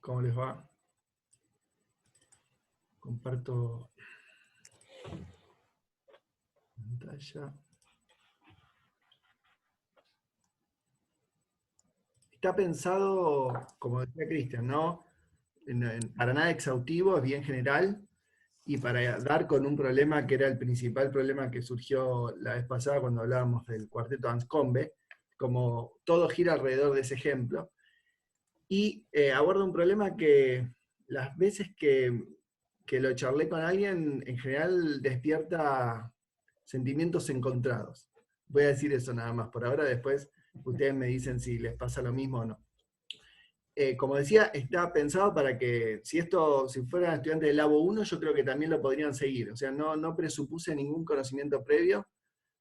¿Cómo les va? Comparto pantalla. Está pensado, como decía Cristian, ¿no? Para nada exhaustivo, es bien general, y para dar con un problema que era el principal problema que surgió la vez pasada cuando hablábamos del cuarteto Anscombe, como todo gira alrededor de ese ejemplo, y aborda un problema que las veces que lo charlé con alguien, en general despierta sentimientos encontrados. Voy a decir eso nada más por ahora, después ustedes me dicen si les pasa lo mismo o no. Como decía, está pensado para que, si fueran estudiantes del Labo 1, yo creo que también lo podrían seguir. O sea, no presupuse ningún conocimiento previo,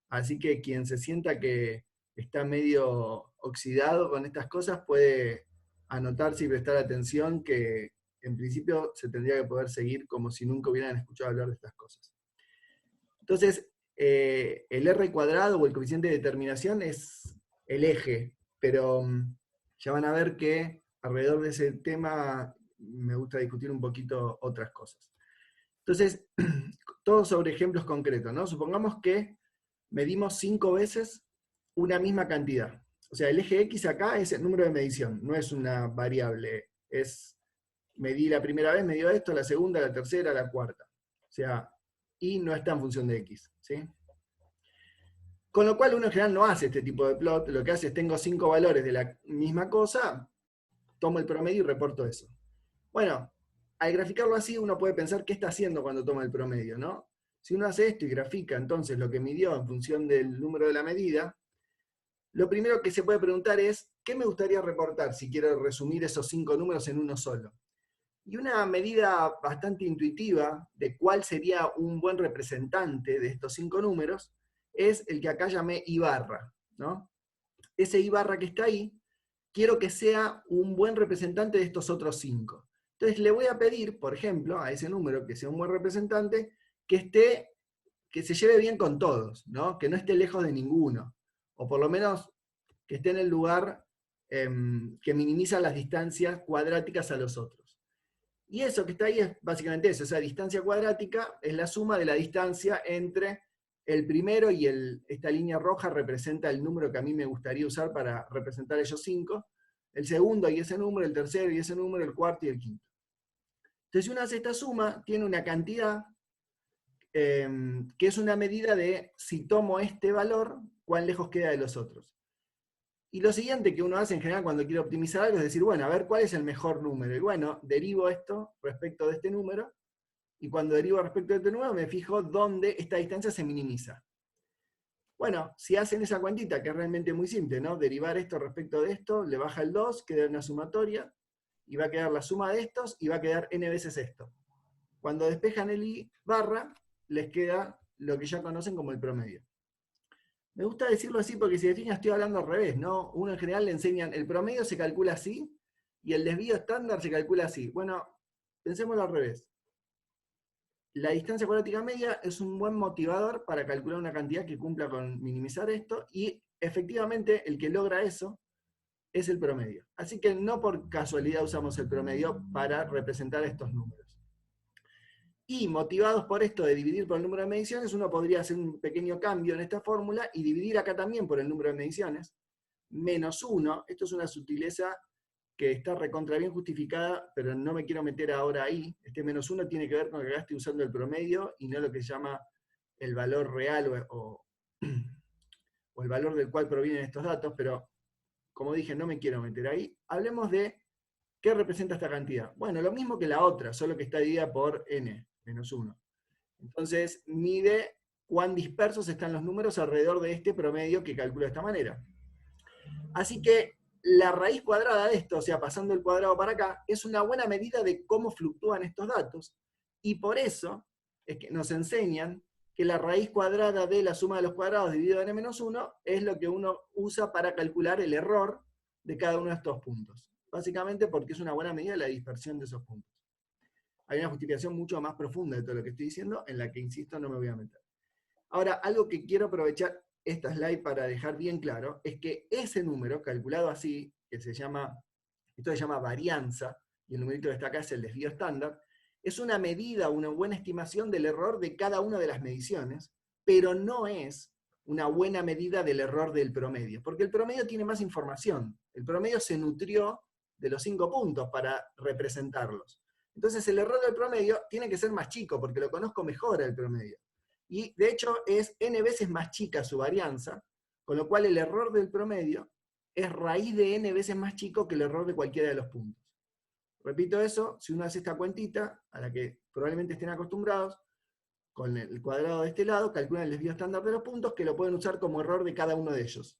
así que quien se sienta que está medio oxidado con estas cosas puede anotarse y prestar atención, que en principio se tendría que poder seguir como si nunca hubieran escuchado hablar de estas cosas. Entonces, el R cuadrado o el coeficiente de determinación es el eje, pero ya van a ver que alrededor de ese tema me gusta discutir un poquito otras cosas. Entonces, todo sobre ejemplos concretos, ¿no? Supongamos que medimos 5 veces una misma cantidad. O sea, el eje X acá es el número de medición, no es una variable. Medí la primera vez, me dio esto, la segunda, la tercera, la cuarta. O sea, y no está en función de X, ¿sí? Con lo cual uno en general no hace este tipo de plot, lo que hace es tengo 5 valores de la misma cosa, tomo el promedio y reporto eso. Bueno, al graficarlo así uno puede pensar qué está haciendo cuando toma el promedio, ¿no? Si uno hace esto y grafica entonces lo que midió en función del número de la medida, lo primero que se puede preguntar es, ¿qué me gustaría reportar si quiero resumir esos 5 números en uno solo? Y una medida bastante intuitiva de cuál sería un buen representante de estos 5 números es el que acá llamé I barra, ¿no? Ese I barra que está ahí, quiero que sea un buen representante de estos otros 5. Entonces le voy a pedir, por ejemplo, a ese número que sea un buen representante, que se lleve bien con todos, ¿no? Que no esté lejos de ninguno, o por lo menos que esté en el lugar que minimiza las distancias cuadráticas a los otros. Y eso que está ahí es básicamente eso, esa distancia cuadrática es la suma de la distancia entre el primero y esta línea roja representa el número que a mí me gustaría usar para representar esos 5, el segundo y ese número, el tercero y ese número, el cuarto y el quinto. Entonces si uno hace esta suma, tiene una cantidad que es una medida de si tomo este valor, cuán lejos queda de los otros. Y lo siguiente que uno hace en general cuando quiere optimizar algo es decir, bueno, a ver cuál es el mejor número. Y bueno, derivo esto respecto de este número, y cuando derivo respecto de este número me fijo dónde esta distancia se minimiza. Bueno, si hacen esa cuentita, que es realmente muy simple, ¿no? Derivar esto respecto de esto, le baja el 2, queda una sumatoria, y va a quedar la suma de estos, y va a quedar n veces esto. Cuando despejan el I barra, les queda lo que ya conocen como el promedio. Me gusta decirlo así porque si de fijan estoy hablando al revés, ¿no? Uno en general le enseñan, el promedio se calcula así y el desvío estándar se calcula así. Bueno, pensémoslo al revés. La distancia cuadrática media es un buen motivador para calcular una cantidad que cumpla con minimizar esto, y efectivamente el que logra eso es el promedio. Así que no por casualidad usamos el promedio para representar estos números. Y motivados por esto de dividir por el número de mediciones, uno podría hacer un pequeño cambio en esta fórmula y dividir acá también por el número de mediciones. Menos 1, esto es una sutileza que está recontra bien justificada, pero no me quiero meter ahora ahí. Este menos 1 tiene que ver con que acá estoy usando el promedio y no lo que se llama el valor real o el valor del cual provienen estos datos, pero como dije, no me quiero meter ahí. Hablemos de qué representa esta cantidad. Bueno, lo mismo que la otra, solo que está dividida por n, menos 1. Entonces, mide cuán dispersos están los números alrededor de este promedio que calcula de esta manera. Así que la raíz cuadrada de esto, o sea, pasando el cuadrado para acá, es una buena medida de cómo fluctúan estos datos, y por eso es que nos enseñan que la raíz cuadrada de la suma de los cuadrados dividido en n-1 es lo que uno usa para calcular el error de cada uno de estos puntos. Básicamente porque es una buena medida de la dispersión de esos puntos. Hay una justificación mucho más profunda de todo lo que estoy diciendo, en la que, insisto, no me voy a meter. Ahora, algo que quiero aprovechar esta slide para dejar bien claro, es que ese número, calculado así, que esto se llama varianza, y el numerito que está acá es el desvío estándar, es una medida, una buena estimación del error de cada una de las mediciones, pero no es una buena medida del error del promedio, porque el promedio tiene más información. El promedio se nutrió de los 5 puntos para representarlos. Entonces el error del promedio tiene que ser más chico, porque lo conozco mejor al promedio. Y de hecho es n veces más chica su varianza, con lo cual el error del promedio es raíz de n veces más chico que el error de cualquiera de los puntos. Repito eso, si uno hace esta cuentita, a la que probablemente estén acostumbrados, con el cuadrado de este lado, calculan el desvío estándar de los puntos, que lo pueden usar como error de cada uno de ellos.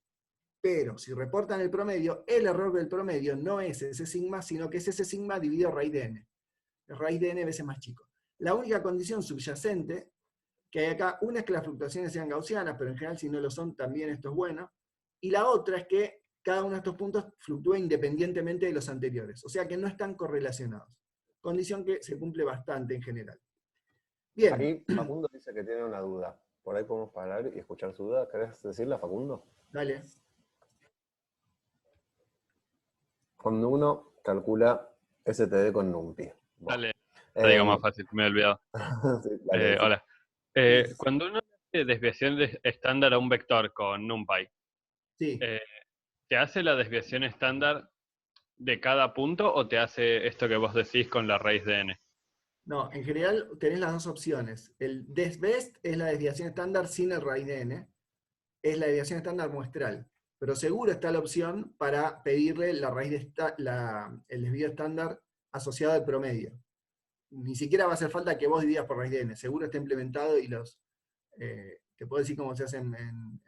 Pero si reportan el promedio, el error del promedio no es ese sigma, sino que es ese sigma dividido raíz de n. Es raíz de n veces más chico. La única condición subyacente que hay acá, una es que las fluctuaciones sean gaussianas, pero en general si no lo son, también esto es bueno. Y la otra es que cada uno de estos puntos fluctúa independientemente de los anteriores. O sea que no están correlacionados. Condición que se cumple bastante en general. Bien. Ahí Facundo dice que tiene una duda. Por ahí podemos parar y escuchar su duda. ¿Querés decirla, Facundo? Dale. Cuando uno calcula STD con NumPy. Dale, te digo más fácil, me he olvidado. Sí, dale, sí. Hola. Cuando uno hace desviación estándar a un vector con NumPy, Sí. ¿te hace la desviación estándar de cada punto o te hace esto que vos decís con la raíz de n? No, en general tenés las dos opciones. El desbest es la desviación estándar sin el raíz de n. Es la desviación estándar muestral. Pero seguro está la opción para pedirle la raíz de el desvío estándar asociado al promedio. Ni siquiera va a hacer falta que vos dividas por raíz de n. Seguro está implementado y te puedo decir cómo se hace en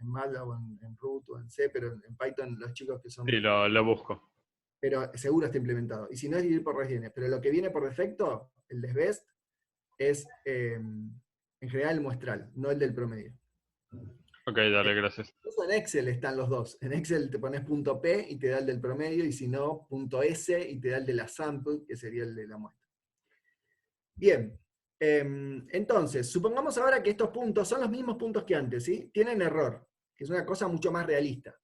MATLAB o en Root o en C, pero en Python los chicos que son... Sí, lo busco. Pero seguro está implementado. Y si no es dividir por raíz de n. Pero lo que viene por defecto, el desbest, es en general el muestral, no el del promedio. Ok, dale, gracias. Incluso en Excel están los dos. En Excel te pones .p y te da el del promedio, y si no, .s y te da el de la sample, que sería el de la muestra. Bien, entonces, supongamos ahora que estos puntos son los mismos puntos que antes, ¿sí? Tienen error, que es una cosa mucho más realista.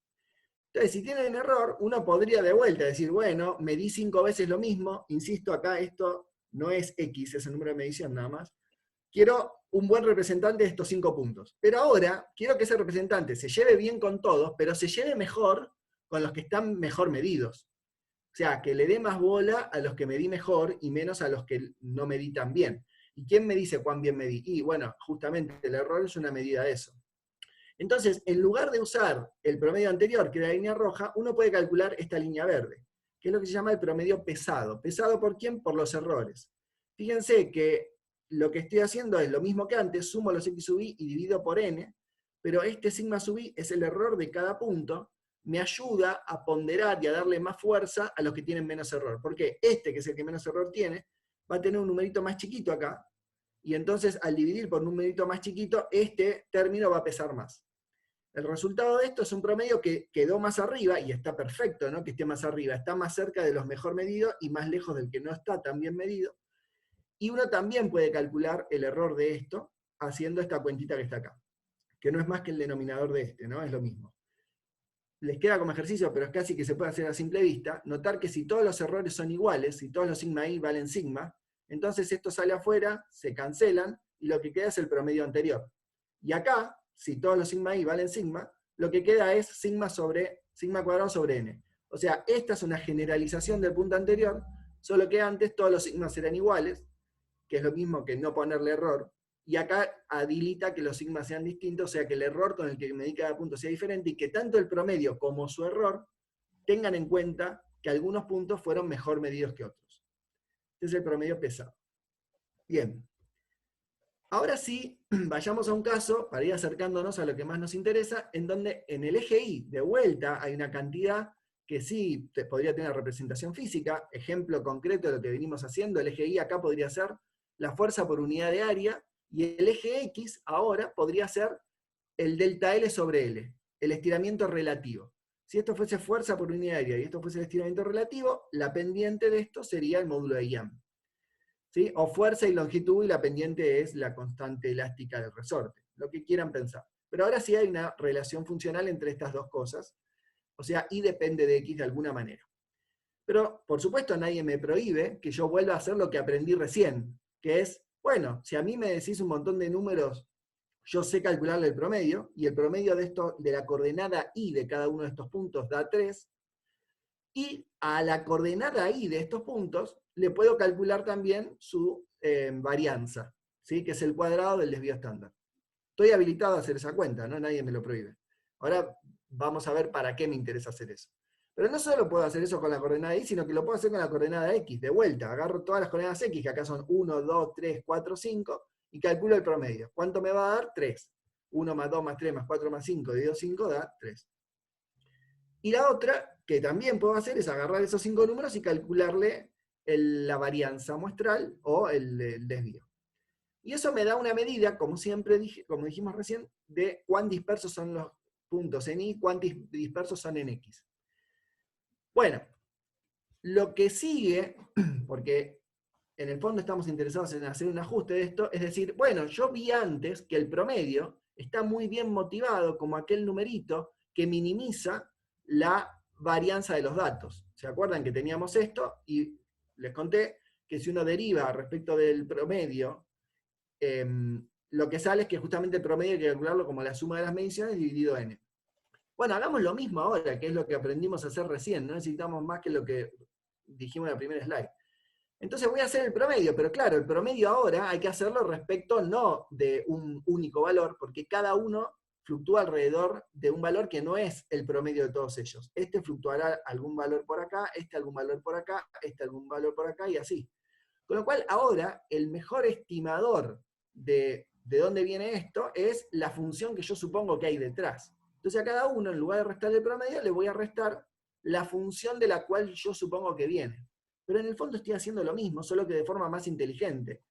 Entonces, si tienen error, uno podría de vuelta decir, bueno, medí 5 veces lo mismo, insisto, acá esto no es X, es el número de medición nada más. Quiero un buen representante de estos 5 puntos. Pero ahora, quiero que ese representante se lleve bien con todos, pero se lleve mejor con los que están mejor medidos. O sea, que le dé más bola a los que medí mejor y menos a los que no medí tan bien. ¿Y quién me dice cuán bien medí? Y bueno, justamente el error es una medida de eso. Entonces, en lugar de usar el promedio anterior, que era la línea roja, uno puede calcular esta línea verde, que es lo que se llama el promedio pesado. ¿Pesado por quién? Por los errores. Fíjense que lo que estoy haciendo es lo mismo que antes, sumo los x sub i y divido por n, pero este sigma sub i es el error de cada punto, me ayuda a ponderar y a darle más fuerza a los que tienen menos error. Porque este, que es el que menos error tiene, va a tener un numerito más chiquito acá, y entonces al dividir por un numerito más chiquito, este término va a pesar más. El resultado de esto es un promedio que quedó más arriba, y está perfecto, ¿no?, que esté más arriba, está más cerca de los mejor medidos y más lejos del que no está tan bien medido. Y uno también puede calcular el error de esto haciendo esta cuentita que está acá, que no es más que el denominador de este, ¿no? Es lo mismo. Les queda como ejercicio, pero es casi que se puede hacer a simple vista, notar que si todos los errores son iguales, si todos los sigma i valen sigma, entonces esto sale afuera, se cancelan, y lo que queda es el promedio anterior. Y acá, si todos los sigma i valen sigma, lo que queda es sigma cuadrado sobre n. O sea, esta es una generalización del punto anterior, solo que antes todos los sigmas eran iguales, que es lo mismo que no ponerle error, y acá habilita que los sigmas sean distintos, o sea que el error con el que medí cada punto sea diferente, y que tanto el promedio como su error tengan en cuenta que algunos puntos fueron mejor medidos que otros. Este es el promedio pesado. Bien. Ahora sí, vayamos a un caso, para ir acercándonos a lo que más nos interesa, en donde en el eje Y, de vuelta, hay una cantidad que sí podría tener representación física. Ejemplo concreto de lo que venimos haciendo, el eje Y acá podría ser la fuerza por unidad de área, y el eje X ahora podría ser el delta L sobre L, el estiramiento relativo. Si esto fuese fuerza por unidad de área y esto fuese el estiramiento relativo, la pendiente de esto sería el módulo de Young. ¿Sí? O fuerza y longitud, y la pendiente es la constante elástica del resorte, lo que quieran pensar. Pero ahora sí hay una relación funcional entre estas dos cosas, o sea, Y depende de X de alguna manera. Pero, por supuesto, nadie me prohíbe que yo vuelva a hacer lo que aprendí recién, que es, bueno, si a mí me decís un montón de números, yo sé calcularle el promedio, y el promedio de, esto, de la coordenada i de cada uno de estos puntos da 3, y a la coordenada i de estos puntos le puedo calcular también su varianza, ¿sí? Que es el cuadrado del desvío estándar. Estoy habilitado a hacer esa cuenta, ¿no? Nadie me lo prohíbe. Ahora vamos a ver para qué me interesa hacer eso. Pero no solo puedo hacer eso con la coordenada y, sino que lo puedo hacer con la coordenada x. De vuelta, agarro todas las coordenadas x, que acá son 1, 2, 3, 4, 5, y calculo el promedio. ¿Cuánto me va a dar? 3. 1 más 2 más 3 más 4 más 5 dividido 5 da 3. Y la otra, que también puedo hacer, es agarrar esos 5 números y calcularle la varianza muestral o el desvío. Y eso me da una medida, como siempre como dijimos recién, de cuán dispersos son los puntos en y, cuán dispersos son en x. Bueno, lo que sigue, porque en el fondo estamos interesados en hacer un ajuste de esto, es decir, bueno, yo vi antes que el promedio está muy bien motivado como aquel numerito que minimiza la varianza de los datos. ¿Se acuerdan que teníamos esto? Y les conté que si uno deriva respecto del promedio, lo que sale es que justamente el promedio hay que calcularlo como la suma de las mediciones dividido n. Bueno, hagamos lo mismo ahora, que es lo que aprendimos a hacer recién, no necesitamos más que lo que dijimos en la primera slide. Entonces voy a hacer el promedio, pero claro, el promedio ahora hay que hacerlo respecto no de un único valor, porque cada uno fluctúa alrededor de un valor que no es el promedio de todos ellos. Este fluctuará algún valor por acá, este algún valor por acá, este algún valor por acá, y así. Con lo cual ahora el mejor estimador de dónde viene esto es la función que yo supongo que hay detrás. Entonces a cada uno, en lugar de restarle el promedio, le voy a restar la función de la cual yo supongo que viene. Pero en el fondo estoy haciendo lo mismo, solo que de forma más inteligente,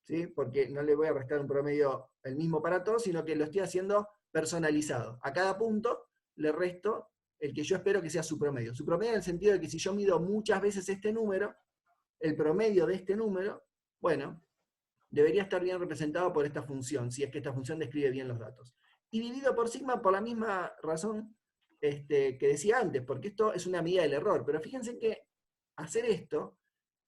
¿sí? Porque no le voy a restar un promedio el mismo para todos, sino que lo estoy haciendo personalizado. A cada punto le resto el que yo espero que sea su promedio. Su promedio en el sentido de que si yo mido muchas veces este número, el promedio de este número, bueno, debería estar bien representado por esta función, si es que esta función describe bien los datos. Y dividido por sigma por la misma razón que decía antes, porque esto es una medida del error. Pero fíjense que hacer esto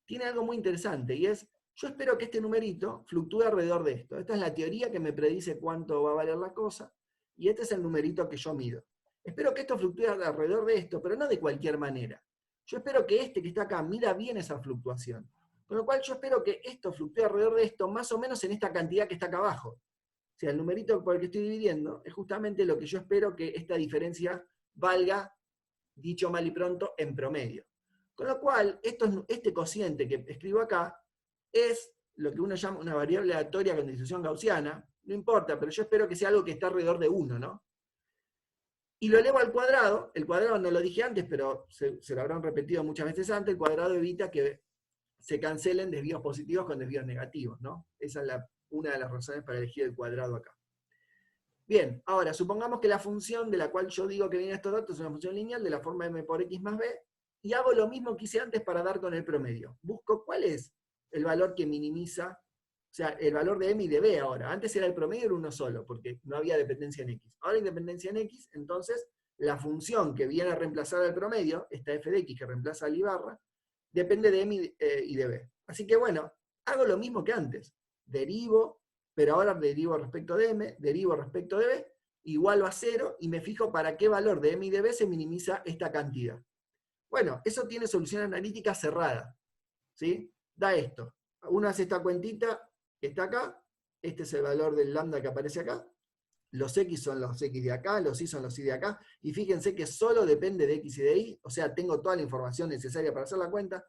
tiene algo muy interesante, y es, yo espero que este numerito fluctúe alrededor de esto. Esta es la teoría que me predice cuánto va a valer la cosa, y este es el numerito que yo mido. Espero que esto fluctúe alrededor de esto, pero no de cualquier manera. Yo espero que este que está acá mida bien esa fluctuación. Con lo cual yo espero que esto fluctúe alrededor de esto, más o menos en esta cantidad que está acá abajo. O sea, el numerito por el que estoy dividiendo es justamente lo que yo espero que esta diferencia valga, dicho mal y pronto, en promedio. Con lo cual, este cociente que escribo acá es lo que uno llama una variable aleatoria con distribución gaussiana. No importa, pero yo espero que sea algo que está alrededor de 1, ¿no? Y lo elevo al cuadrado. El cuadrado no lo dije antes, pero se lo habrán repetido muchas veces antes. El cuadrado evita que se cancelen desvíos positivos con desvíos negativos, ¿no? Esa es una de las razones para elegir el cuadrado acá. Bien, ahora, supongamos que la función de la cual yo digo que vienen estos datos es una función lineal de la forma m por x más b, y hago lo mismo que hice antes para dar con el promedio. Busco cuál es el valor que minimiza, o sea, el valor de m y de b ahora. Antes era el promedio, era uno solo, porque no había dependencia en x. Ahora hay dependencia en x, entonces la función que viene a reemplazar al promedio, esta f de x que reemplaza al i barra, depende de m y de b. Así que bueno, hago lo mismo que antes. Derivo, pero ahora derivo respecto de m, derivo respecto de b, igual a 0, y me fijo para qué valor de m y de b se minimiza esta cantidad. Bueno, eso tiene solución analítica cerrada, ¿sí? Da esto. Uno hace esta cuentita que está acá, este es el valor del lambda que aparece acá, los x son los x de acá, los y son los y de acá, y fíjense que solo depende de x y de y, o sea, tengo toda la información necesaria para hacer la cuenta,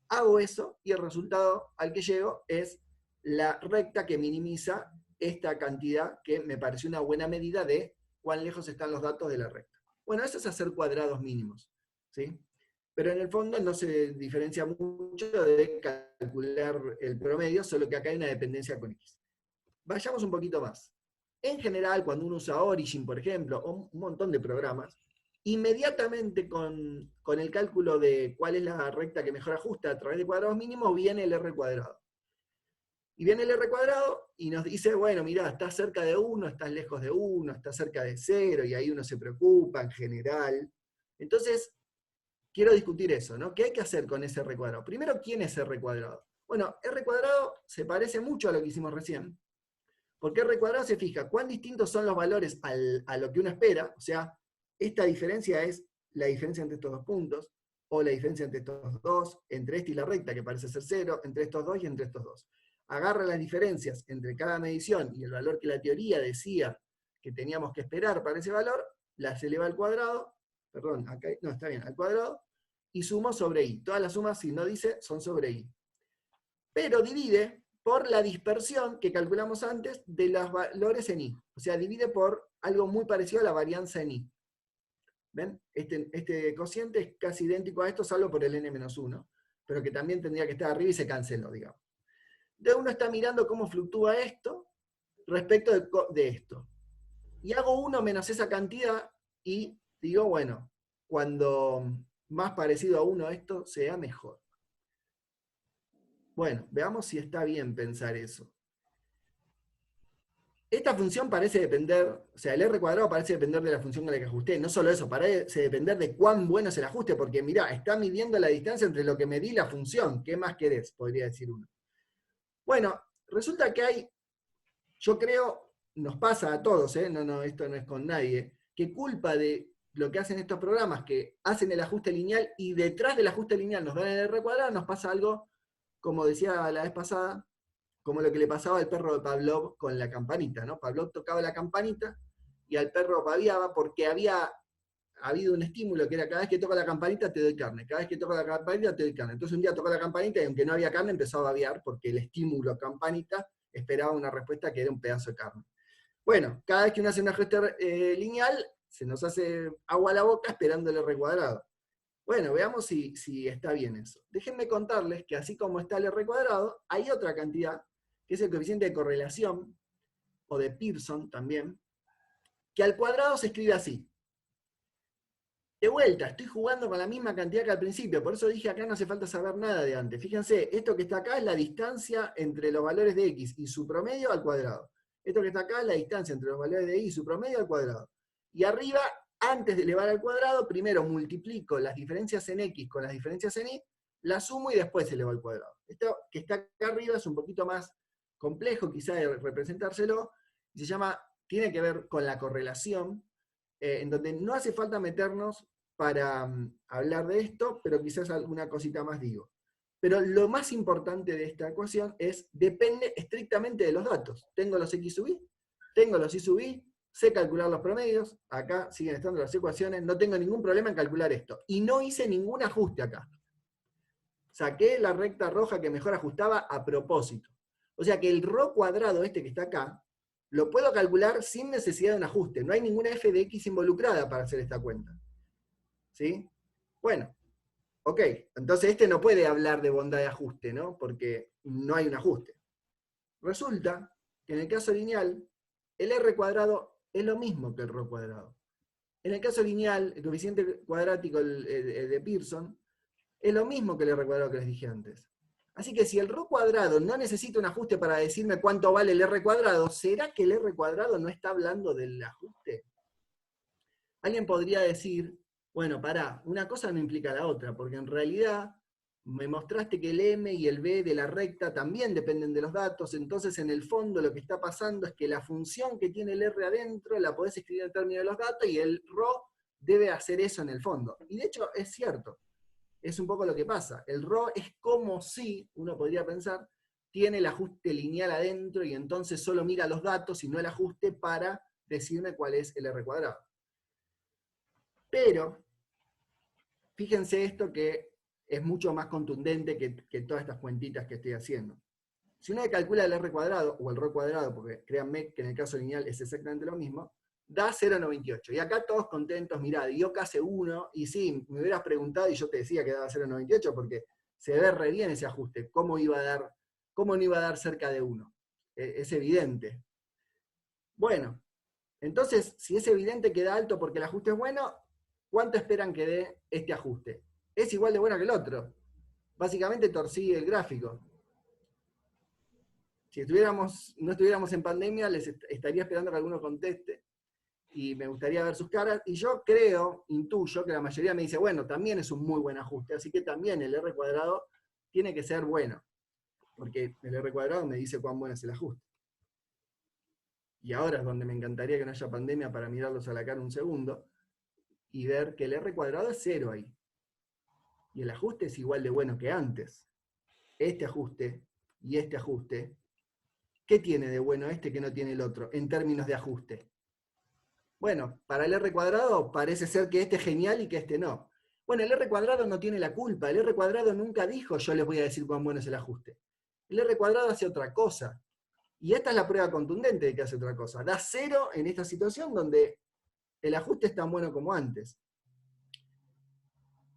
hago eso, y el resultado al que llego es la recta que minimiza esta cantidad, que me pareció una buena medida de cuán lejos están los datos de la recta. Bueno, eso es hacer cuadrados mínimos, ¿sí? Pero en el fondo no se diferencia mucho de calcular el promedio, solo que acá hay una dependencia con x. Vayamos un poquito más. En general, cuando uno usa Origin, por ejemplo, o un montón de programas, inmediatamente con el cálculo de cuál es la recta que mejor ajusta a través de cuadrados mínimos, viene el R cuadrado. Y viene el R cuadrado y nos dice, bueno, mirá, estás cerca de 1, estás lejos de 1, estás cerca de 0, y ahí uno se preocupa en general. Entonces, quiero discutir eso, ¿no? ¿Qué hay que hacer con ese R cuadrado? Primero, ¿quién es R cuadrado? Bueno, R cuadrado se parece mucho a lo que hicimos recién, porque R cuadrado se fija cuán distintos son los valores a lo que uno espera, o sea, esta diferencia es la diferencia entre estos dos puntos, o la diferencia entre estos dos, entre este y la recta, que parece ser 0, entre estos dos y entre estos dos. Agarra las diferencias entre cada medición y el valor que la teoría decía que teníamos que esperar para ese valor, las eleva al cuadrado, perdón, acá, no, está bien, al cuadrado, y sumo sobre i. Todas las sumas, si no dice, son sobre i. Pero divide por la dispersión que calculamos antes de los valores en i. O sea, divide por algo muy parecido a la varianza en i. ¿Ven? Este cociente es casi idéntico a esto, salvo por el n-1, pero que también tendría que estar arriba y se canceló, digamos. Entonces uno está mirando cómo fluctúa esto respecto de esto. Y hago 1 menos esa cantidad y digo, bueno, cuando más parecido a 1 esto sea mejor. Bueno, veamos si está bien pensar eso. Esta función parece depender, o sea, el R cuadrado parece depender de la función con la que ajusté. No solo eso, parece depender de cuán bueno es el ajuste, porque mirá, está midiendo la distancia entre lo que medí y la función. ¿Qué más querés? Podría decir uno. Bueno, resulta que hay, yo creo, nos pasa a todos, no, esto no es con nadie, que culpa de lo que hacen estos programas, que hacen el ajuste lineal y detrás del ajuste lineal nos dan el R cuadrado, nos pasa algo, como decía la vez pasada, como lo que le pasaba al perro de Pavlov con la campanita, ¿no? Pavlov tocaba la campanita y al perro babeaba porque había habido un estímulo que era cada vez que toco la campanita te doy carne, cada vez que toco la campanita te doy carne. Entonces un día tocó la campanita y aunque no había carne empezó a babear porque el estímulo campanita esperaba una respuesta que era un pedazo de carne. Bueno, cada vez que uno hace un ajuste lineal se nos hace agua a la boca esperando el R cuadrado. Bueno, veamos si está bien eso. Déjenme contarles que así como está el R cuadrado, hay otra cantidad que es el coeficiente de correlación, o de Pearson también, que al cuadrado se escribe así. De vuelta, estoy jugando con la misma cantidad que al principio, por eso dije acá no hace falta saber nada de antes. Fíjense, esto que está acá es la distancia entre los valores de x y su promedio al cuadrado. Esto que está acá es la distancia entre los valores de y y su promedio al cuadrado. Y arriba, antes de elevar al cuadrado, primero multiplico las diferencias en x con las diferencias en y, las sumo y después elevo al cuadrado. Esto que está acá arriba es un poquito más complejo quizá de representárselo, se llama, tiene que ver con la correlación, en donde no hace falta meternos para hablar de esto, pero quizás alguna cosita más digo. Pero lo más importante de esta ecuación es, depende estrictamente de los datos. Tengo los x sub i, tengo los y sub i, sé calcular los promedios, acá siguen estando las ecuaciones, no tengo ningún problema en calcular esto. Y no hice ningún ajuste acá. Saqué la recta roja que mejor ajustaba a propósito. O sea que el ρ cuadrado este que está acá, lo puedo calcular sin necesidad de un ajuste. No hay ninguna f de x involucrada para hacer esta cuenta. ¿Sí? Bueno, ok. Entonces este no puede hablar de bondad de ajuste, ¿no? Porque no hay un ajuste. Resulta que en el caso lineal, el r cuadrado es lo mismo que el ρ cuadrado. En el caso lineal, el coeficiente cuadrático de Pearson es lo mismo que el r cuadrado que les dije antes. Así que si el ρ cuadrado no necesita un ajuste para decirme cuánto vale el r cuadrado, ¿será que el r cuadrado no está hablando del ajuste? Alguien podría decir, bueno, pará, una cosa no implica la otra, porque en realidad me mostraste que el m y el b de la recta también dependen de los datos, entonces en el fondo lo que está pasando es que la función que tiene el r adentro la podés escribir en términos de los datos y el ρ debe hacer eso en el fondo. Y de hecho es cierto. Es un poco lo que pasa. El ρ es como si, uno podría pensar, tiene el ajuste lineal adentro y entonces solo mira los datos y no el ajuste para decirme cuál es el r cuadrado. Pero, fíjense esto que es mucho más contundente que todas estas cuentitas que estoy haciendo. Si uno calcula el r cuadrado, o el ρ cuadrado, porque créanme que en el caso lineal es exactamente lo mismo, da 0,98. Y acá todos contentos, mirá, dio casi 1, y sí, me hubieras preguntado y yo te decía que daba 0,98 porque se ve re bien ese ajuste. ¿Cómo no iba a dar cerca de 1? Es evidente. Bueno, entonces, si es evidente que da alto porque el ajuste es bueno, ¿cuánto esperan que dé este ajuste? Es igual de bueno que el otro. Básicamente torcí el gráfico. Si no estuviéramos en pandemia, les estaría esperando que alguno conteste. y me gustaría ver sus caras, y yo creo, intuyo, que la mayoría me dice, bueno, también es un muy buen ajuste, así que también el R cuadrado tiene que ser bueno, porque el R cuadrado me dice cuán bueno es el ajuste. Y ahora es donde me encantaría que no haya pandemia para mirarlos a la cara un segundo, y ver que el R cuadrado es 0 ahí. Y el ajuste es igual de bueno que antes. Este ajuste y este ajuste, ¿qué tiene de bueno este que no tiene el otro, en términos de ajuste? Bueno, para el R cuadrado parece ser que este es genial y que este no. Bueno, el R cuadrado no tiene la culpa. El R cuadrado nunca dijo, yo les voy a decir cuán bueno es el ajuste. El R cuadrado hace otra cosa. Y esta es la prueba contundente de que hace otra cosa. Da 0 en esta situación donde el ajuste es tan bueno como antes.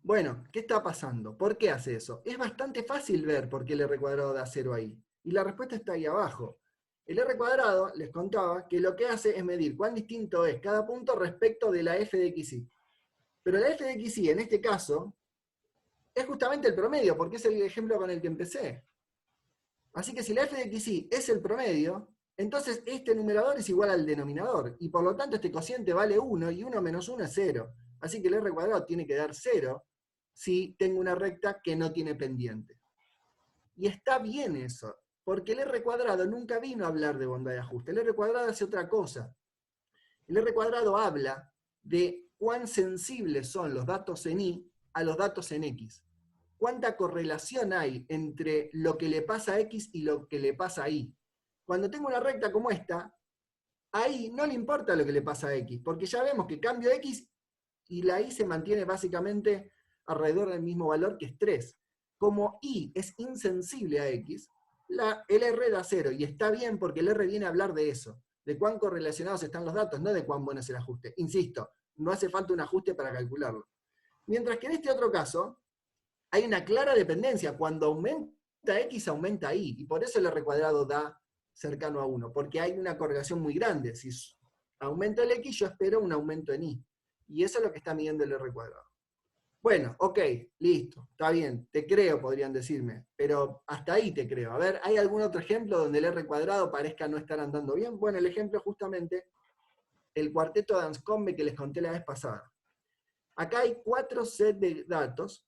Bueno, ¿qué está pasando? ¿Por qué hace eso? Es bastante fácil ver por qué el R cuadrado da 0 ahí. Y la respuesta está ahí abajo. El R cuadrado, les contaba, que lo que hace es medir cuán distinto es cada punto respecto de la f de xy. Pero la f de xy, en este caso, es justamente el promedio, porque es el ejemplo con el que empecé. Así que si la f de xy es el promedio, entonces este numerador es igual al denominador, y por lo tanto este cociente vale 1, y 1 menos 1 es 0. Así que el R cuadrado tiene que dar 0 si tengo una recta que no tiene pendiente. Y está bien eso, porque el R cuadrado nunca vino a hablar de bondad de ajuste. El R cuadrado hace otra cosa. El R cuadrado habla de cuán sensibles son los datos en Y a los datos en X. Cuánta correlación hay entre lo que le pasa a X y lo que le pasa a Y. Cuando tengo una recta como esta, ahí no le importa lo que le pasa a X, porque ya vemos que cambio X y la Y se mantiene básicamente alrededor del mismo valor, que es 3. Como Y es insensible a X, el R da 0, y está bien porque el R viene a hablar de eso, de cuán correlacionados están los datos, no de cuán bueno es el ajuste. Insisto, no hace falta un ajuste para calcularlo. Mientras que en este otro caso, hay una clara dependencia. Cuando aumenta X, aumenta Y, y por eso el R cuadrado da cercano a 1, porque hay una correlación muy grande. Si aumenta el X, yo espero un aumento en Y. Y eso es lo que está midiendo el R cuadrado. Bueno, ok, listo, está bien, te creo, podrían decirme, pero hasta ahí te creo. A ver, ¿hay algún otro ejemplo donde el R cuadrado parezca no estar andando bien? Bueno, el ejemplo es justamente el cuarteto de Anscombe que les conté la vez pasada. Acá hay 4 sets de datos,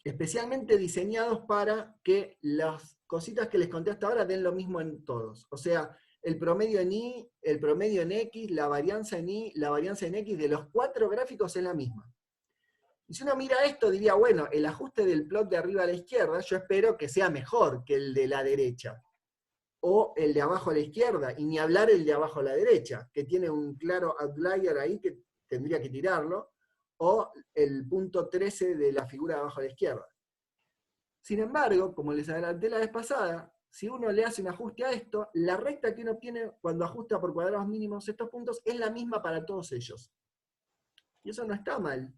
especialmente diseñados para que las cositas que les conté hasta ahora den lo mismo en todos. O sea, el promedio en Y, el promedio en X, la varianza en Y, la varianza en X, de los 4 gráficos es la misma. Y si uno mira esto, diría, bueno, el ajuste del plot de arriba a la izquierda, yo espero que sea mejor que el de la derecha. O el de abajo a la izquierda, y ni hablar el de abajo a la derecha, que tiene un claro outlier ahí que tendría que tirarlo, o el punto 13 de la figura de abajo a la izquierda. Sin embargo, como les adelanté la vez pasada, si uno le hace un ajuste a esto, la recta que uno obtiene cuando ajusta por cuadrados mínimos estos puntos es la misma para todos ellos. Y eso no está mal.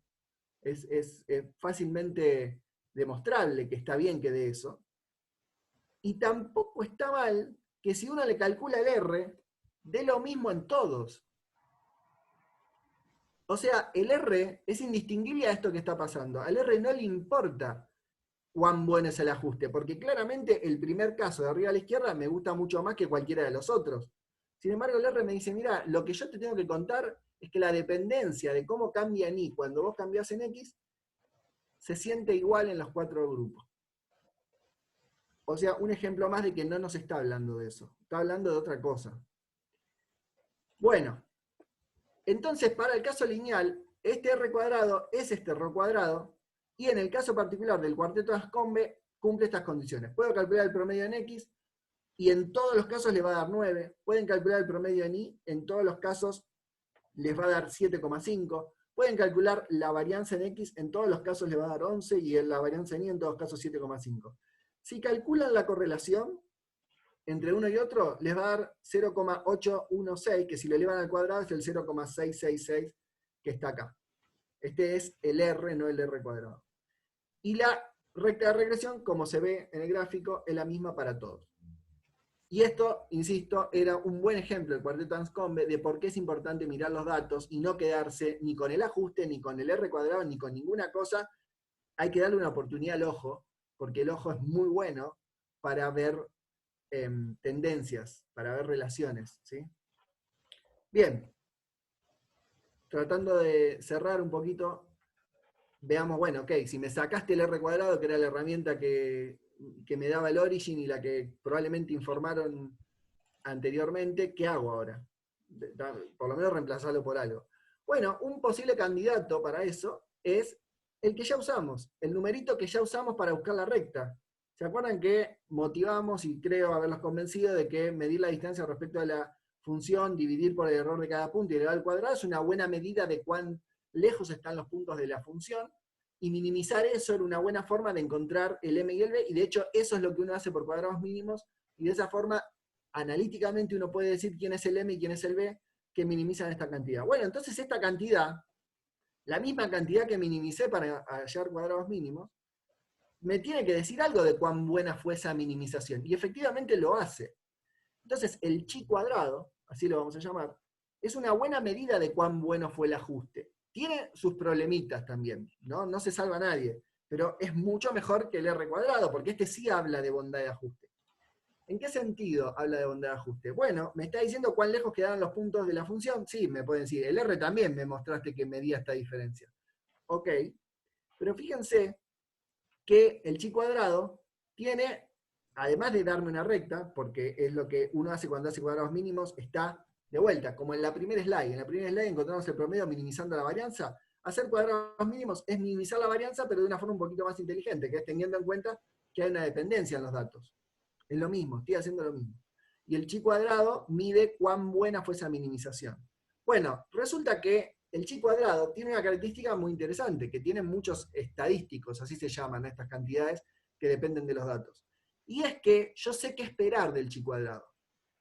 Es fácilmente demostrable que está bien que dé eso. Y tampoco está mal que si uno le calcula el R, dé lo mismo en todos. O sea, el R es indistinguible a esto que está pasando. Al R no le importa cuán bueno es el ajuste, porque claramente el primer caso de arriba a la izquierda me gusta mucho más que cualquiera de los otros. Sin embargo, el R me dice, mira, lo que yo te tengo que contar es que la dependencia de cómo cambia en Y cuando vos cambiás en X se siente igual en los 4 grupos. O sea, un ejemplo más de que no nos está hablando de eso, está hablando de otra cosa. Bueno, entonces para el caso lineal, este R cuadrado es este R cuadrado, y en el caso particular del cuarteto de Anscombe, cumple estas condiciones. Puedo calcular el promedio en X, y en todos los casos les va a dar 9. Pueden calcular el promedio en Y, en todos los casos les va a dar 7,5. Pueden calcular la varianza en X, en todos los casos les va a dar 11, y en la varianza en Y en todos los casos 7,5. Si calculan la correlación entre uno y otro, les va a dar 0,816, que si lo elevan al cuadrado es el 0,666 que está acá. Este es el R, no el R cuadrado. Y la recta de regresión, como se ve en el gráfico, es la misma para todos. Y esto, insisto, era un buen ejemplo del cuarteto Anscombe de por qué es importante mirar los datos y no quedarse ni con el ajuste, ni con el R cuadrado, ni con ninguna cosa. Hay que darle una oportunidad al ojo, porque el ojo es muy bueno para ver tendencias, para ver relaciones, ¿sí? Bien. tratando de cerrar un poquito, veamos, bueno, ok, si me sacaste el R cuadrado, que era la herramienta que me daba el origin y la que probablemente informaron anteriormente, ¿qué hago ahora? Por lo menos reemplazarlo por algo. Bueno, un posible candidato para eso es el que ya usamos, el numerito que ya usamos para buscar la recta. ¿Se acuerdan que motivamos, y creo haberlos convencido, de que medir la distancia respecto a la función, dividir por el error de cada punto y elevar al cuadrado es una buena medida de cuán lejos están los puntos de la función, y minimizar eso era una buena forma de encontrar el m y el b, y de hecho eso es lo que uno hace por cuadrados mínimos, y de esa forma analíticamente uno puede decir quién es el m y quién es el b, que minimizan esta cantidad. Bueno, entonces esta cantidad, la misma cantidad que minimicé para hallar cuadrados mínimos, me tiene que decir algo de cuán buena fue esa minimización, y efectivamente lo hace. Entonces el chi cuadrado, así lo vamos a llamar, es una buena medida de cuán bueno fue el ajuste. Tiene sus problemitas también, ¿no? No se salva a nadie, pero es mucho mejor que el R cuadrado, porque este sí habla de bondad de ajuste. ¿En qué sentido habla de bondad de ajuste? Bueno, ¿me está diciendo cuán lejos quedaban los puntos de la función? Sí, me pueden decir, el R también me mostraste que medía esta diferencia. Ok, pero fíjense que el chi cuadrado tiene, además de darme una recta, porque es lo que uno hace cuando hace cuadrados mínimos, está de vuelta, como en la primera slide. En la primera slide encontramos el promedio minimizando la varianza. Hacer cuadrados mínimos es minimizar la varianza, pero de una forma un poquito más inteligente, que es teniendo en cuenta que hay una dependencia en los datos. Es lo mismo, estoy haciendo lo mismo. Y el chi cuadrado mide cuán buena fue esa minimización. Bueno, resulta que el chi cuadrado tiene una característica muy interesante, que tienen muchos estadísticos, así se llaman estas cantidades que dependen de los datos. Y es que yo sé qué esperar del chi cuadrado.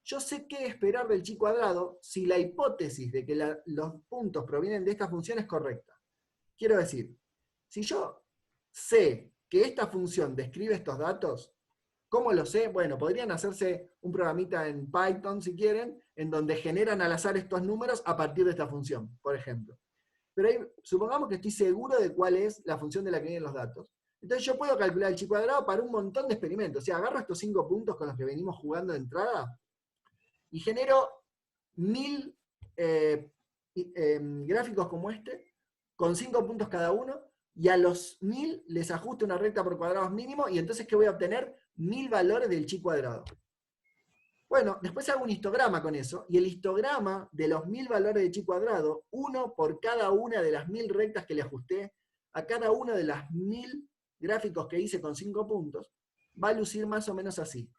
Yo sé qué esperar del chi cuadrado si la hipótesis de que los puntos provienen de esta función es correcta. Quiero decir, si yo sé que esta función describe estos datos, ¿cómo lo sé? Bueno, podrían hacerse un programita en Python, si quieren, en donde generan al azar estos números a partir de esta función, por ejemplo. Pero ahí, supongamos que estoy seguro de cuál es la función de la que vienen los datos. Entonces yo puedo calcular el chi cuadrado para un montón de experimentos. O sea, agarro estos 5 puntos con los que venimos jugando de entrada y genero 1000 gráficos como este, con 5 puntos cada uno, y a los 1000 les ajusto una recta por cuadrados mínimo, y entonces ¿qué voy a obtener? 1000 valores del chi cuadrado. Bueno, después hago un histograma con eso, y el histograma de los 1000 valores de chi cuadrado, uno por cada una de las 1000 rectas que le ajusté, a cada uno de las 1000 gráficos que hice con 5 puntos, va a lucir más o menos así,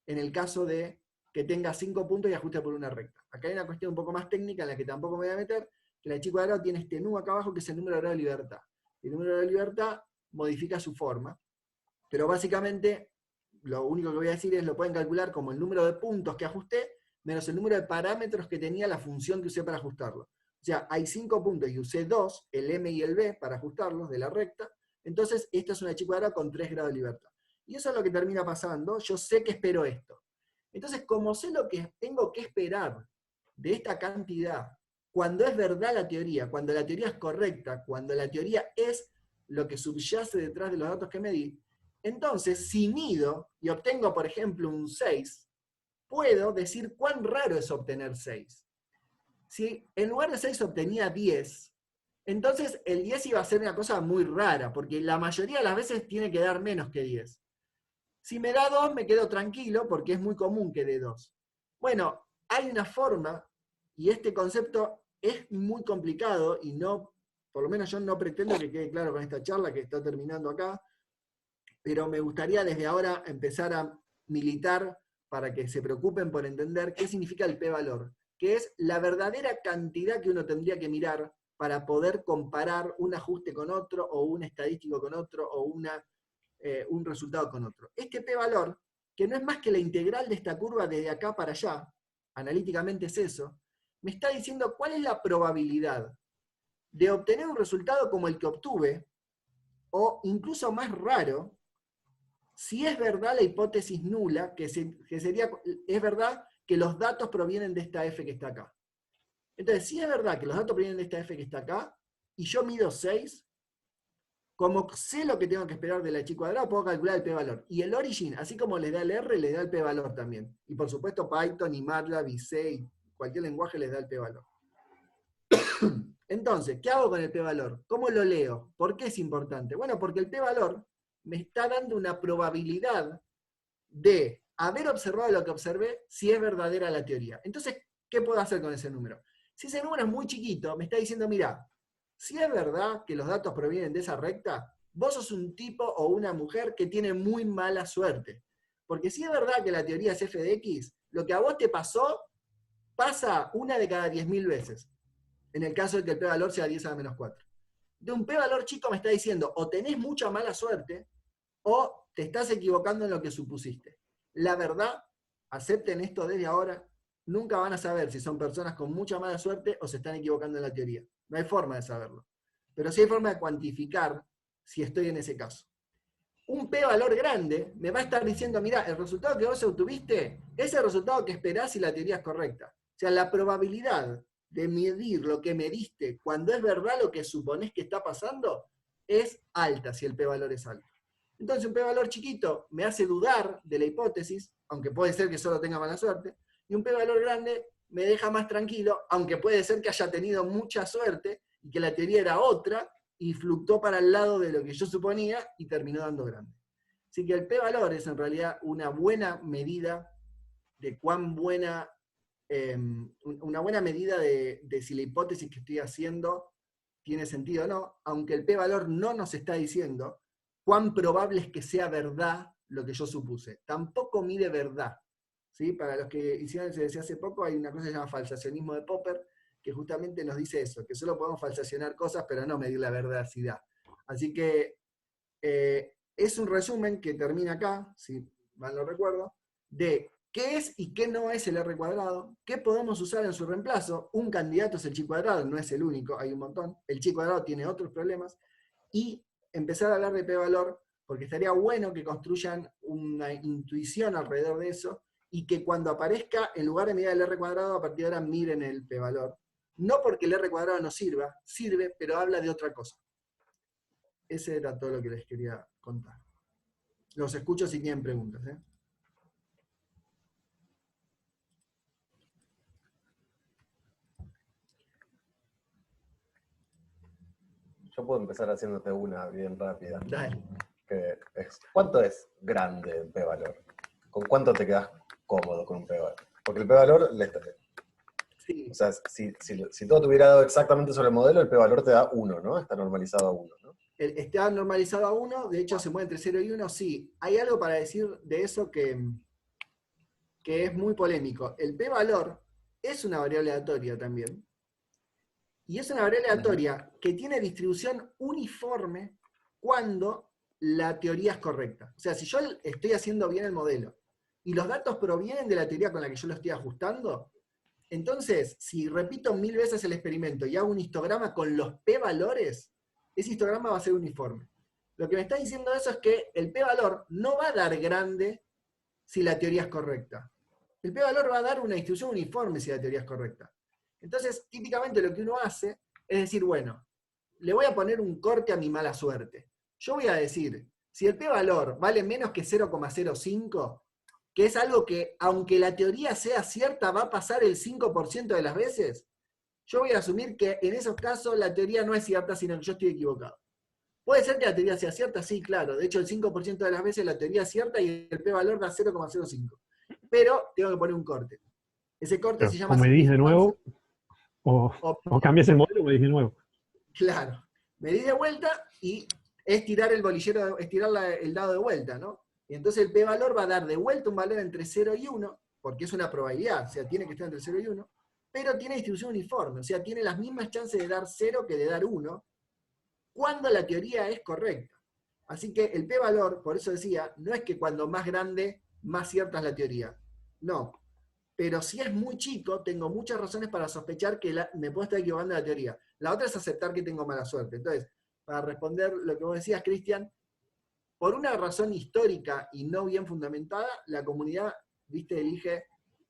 en el caso de que tenga 5 puntos y ajuste por una recta. Acá hay una cuestión un poco más técnica en la que tampoco me voy a meter, que la chi cuadrado tiene este nu acá abajo, que es el número de grado de libertad. El número de libertad modifica su forma, pero básicamente lo único que voy a decir es lo pueden calcular como el número de puntos que ajusté menos el número de parámetros que tenía la función que usé para ajustarlo. O sea, hay 5 puntos y usé 2, el m y el b, para ajustarlos de la recta. Entonces, esta es una chi cuadrada con 3 grados de libertad. Y eso es lo que termina pasando. Yo sé que espero esto. Entonces, como sé lo que tengo que esperar de esta cantidad, cuando es verdad la teoría, cuando la teoría es correcta, cuando la teoría es lo que subyace detrás de los datos que medí, entonces, si mido y obtengo, por ejemplo, un 6, puedo decir cuán raro es obtener 6. Si en lugar de 6 obtenía 10, entonces el 10 iba a ser una cosa muy rara, porque la mayoría de las veces tiene que dar menos que 10. Si me da 2, me quedo tranquilo, porque es muy común que dé 2. Bueno, hay una forma, y este concepto es muy complicado, y no, por lo menos yo no pretendo que quede claro con esta charla que está terminando acá, pero me gustaría desde ahora empezar a militar para que se preocupen por entender qué significa el p-valor, que es la verdadera cantidad que uno tendría que mirar para poder comparar un ajuste con otro, o un estadístico con otro, o un resultado con otro. Este p-valor, que no es más que la integral de esta curva desde acá para allá, analíticamente es eso, me está diciendo cuál es la probabilidad de obtener un resultado como el que obtuve, o incluso más raro, si es verdad la hipótesis nula, que sería, es verdad que los datos provienen de esta f que está acá. Entonces, si es verdad que los datos provienen de esta f que está acá, y yo mido 6, como sé lo que tengo que esperar de la chi cuadrada, puedo calcular el p-valor. Y el origin, así como le da el R, le da el p-valor también. Y por supuesto Python y MATLAB y C y cualquier lenguaje les da el p-valor. Entonces, ¿qué hago con el p-valor? ¿Cómo lo leo? ¿Por qué es importante? Bueno, porque el p-valor me está dando una probabilidad de haber observado lo que observé si es verdadera la teoría. Entonces, ¿qué puedo hacer con ese número? Si ese número es muy chiquito, me está diciendo, mira, si es verdad que los datos provienen de esa recta, vos sos un tipo o una mujer que tiene muy mala suerte. Porque si es verdad que la teoría es f de x, lo que a vos te pasó pasa una de cada 10.000 veces, en el caso de que el p-valor sea 10 a la menos 4. De un p-valor chico me está diciendo, o tenés mucha mala suerte, o te estás equivocando en lo que supusiste. La verdad, acepten esto desde ahora, nunca van a saber si son personas con mucha mala suerte o se están equivocando en la teoría. No hay forma de saberlo. Pero sí hay forma de cuantificar si estoy en ese caso. Un p-valor grande me va a estar diciendo, mira, el resultado que vos obtuviste es el resultado que esperás si la teoría es correcta. O sea, la probabilidad de medir lo que mediste cuando es verdad lo que suponés que está pasando es alta si el p-valor es alto. Entonces un p-valor chiquito me hace dudar de la hipótesis, aunque puede ser que solo tenga mala suerte, y un p-valor grande me deja más tranquilo, aunque puede ser que haya tenido mucha suerte y que la teoría era otra y fluctuó para el lado de lo que yo suponía y terminó dando grande. Así que el p-valor es en realidad una buena medida de cuán buena, una buena medida de si la hipótesis que estoy haciendo tiene sentido o no, aunque el p-valor no nos está diciendo cuán probable es que sea verdad lo que yo supuse. Tampoco mide verdad. ¿Sí? Para los que hicieron ese hace poco, hay una cosa que se llama falsacionismo de Popper, que justamente nos dice eso, que solo podemos falsacionar cosas, pero no medir la veracidad. Así que es un resumen que termina acá, si mal no recuerdo, de qué es y qué no es el R cuadrado, qué podemos usar en su reemplazo. Un candidato es el chi cuadrado, no es el único, hay un montón. El chi cuadrado tiene otros problemas. Y empezar a hablar de p-valor, porque estaría bueno que construyan una intuición alrededor de eso, y que cuando aparezca, en lugar de mirar el R cuadrado, a partir de ahora miren el p-valor. No porque el R cuadrado no sirva, sirve, pero habla de otra cosa. Ese era todo lo que les quería contar. Los escucho si tienen preguntas. Yo puedo empezar haciéndote una bien rápida. Dale. ¿Cuánto es grande el p-valor? ¿Con cuánto te quedas cómodo con un p-valor? Porque el p-valor, Sí. o sea, si todo te hubiera dado exactamente sobre el modelo, el p-valor te da 1, ¿no? Está normalizado a 1, ¿no? Está normalizado a 1, de hecho se mueve entre 0 y 1, sí. Hay algo para decir de eso que es muy polémico. El p-valor es una variable aleatoria también. Y es una variable aleatoria que tiene distribución uniforme cuando la teoría es correcta. O sea, si yo estoy haciendo bien el modelo y los datos provienen de la teoría con la que yo lo estoy ajustando, entonces, si repito 1000 veces el experimento y hago un histograma con los p-valores, ese histograma va a ser uniforme. Lo que me está diciendo eso es que el p-valor no va a dar grande si la teoría es correcta. El p-valor va a dar una distribución uniforme si la teoría es correcta. Entonces, típicamente lo que uno hace es decir, bueno, le voy a poner un corte a mi mala suerte. Yo voy a decir, si el p-valor vale menos que 0,05, que es algo que, aunque la teoría sea cierta, va a pasar el 5% de las veces, yo voy a asumir que en esos casos la teoría no es cierta, sino que yo estoy equivocado. ¿Puede ser que la teoría sea cierta? Sí, claro. De hecho, el 5% de las veces la teoría es cierta y el p-valor da 0,05. Pero tengo que poner un corte. Ese corte se llama... O medís de nuevo, o cambias el o modelo o medís de nuevo. Claro. Medís de vuelta y es tirar el bolillero, es tirar el dado de vuelta, ¿no? Y entonces el p-valor va a dar de vuelta un valor entre 0 y 1, porque es una probabilidad, o sea, tiene que estar entre 0 y 1, pero tiene distribución uniforme, o sea, tiene las mismas chances de dar 0 que de dar 1, cuando la teoría es correcta. Así que el p-valor, por eso decía, no es que cuando más grande, más cierta es la teoría. No. Pero si es muy chico, tengo muchas razones para sospechar que me puedo estar equivocando de la teoría. La otra es aceptar que tengo mala suerte. Entonces, para responder lo que vos decías, Cristian, por una razón histórica y no bien fundamentada, la comunidad, elige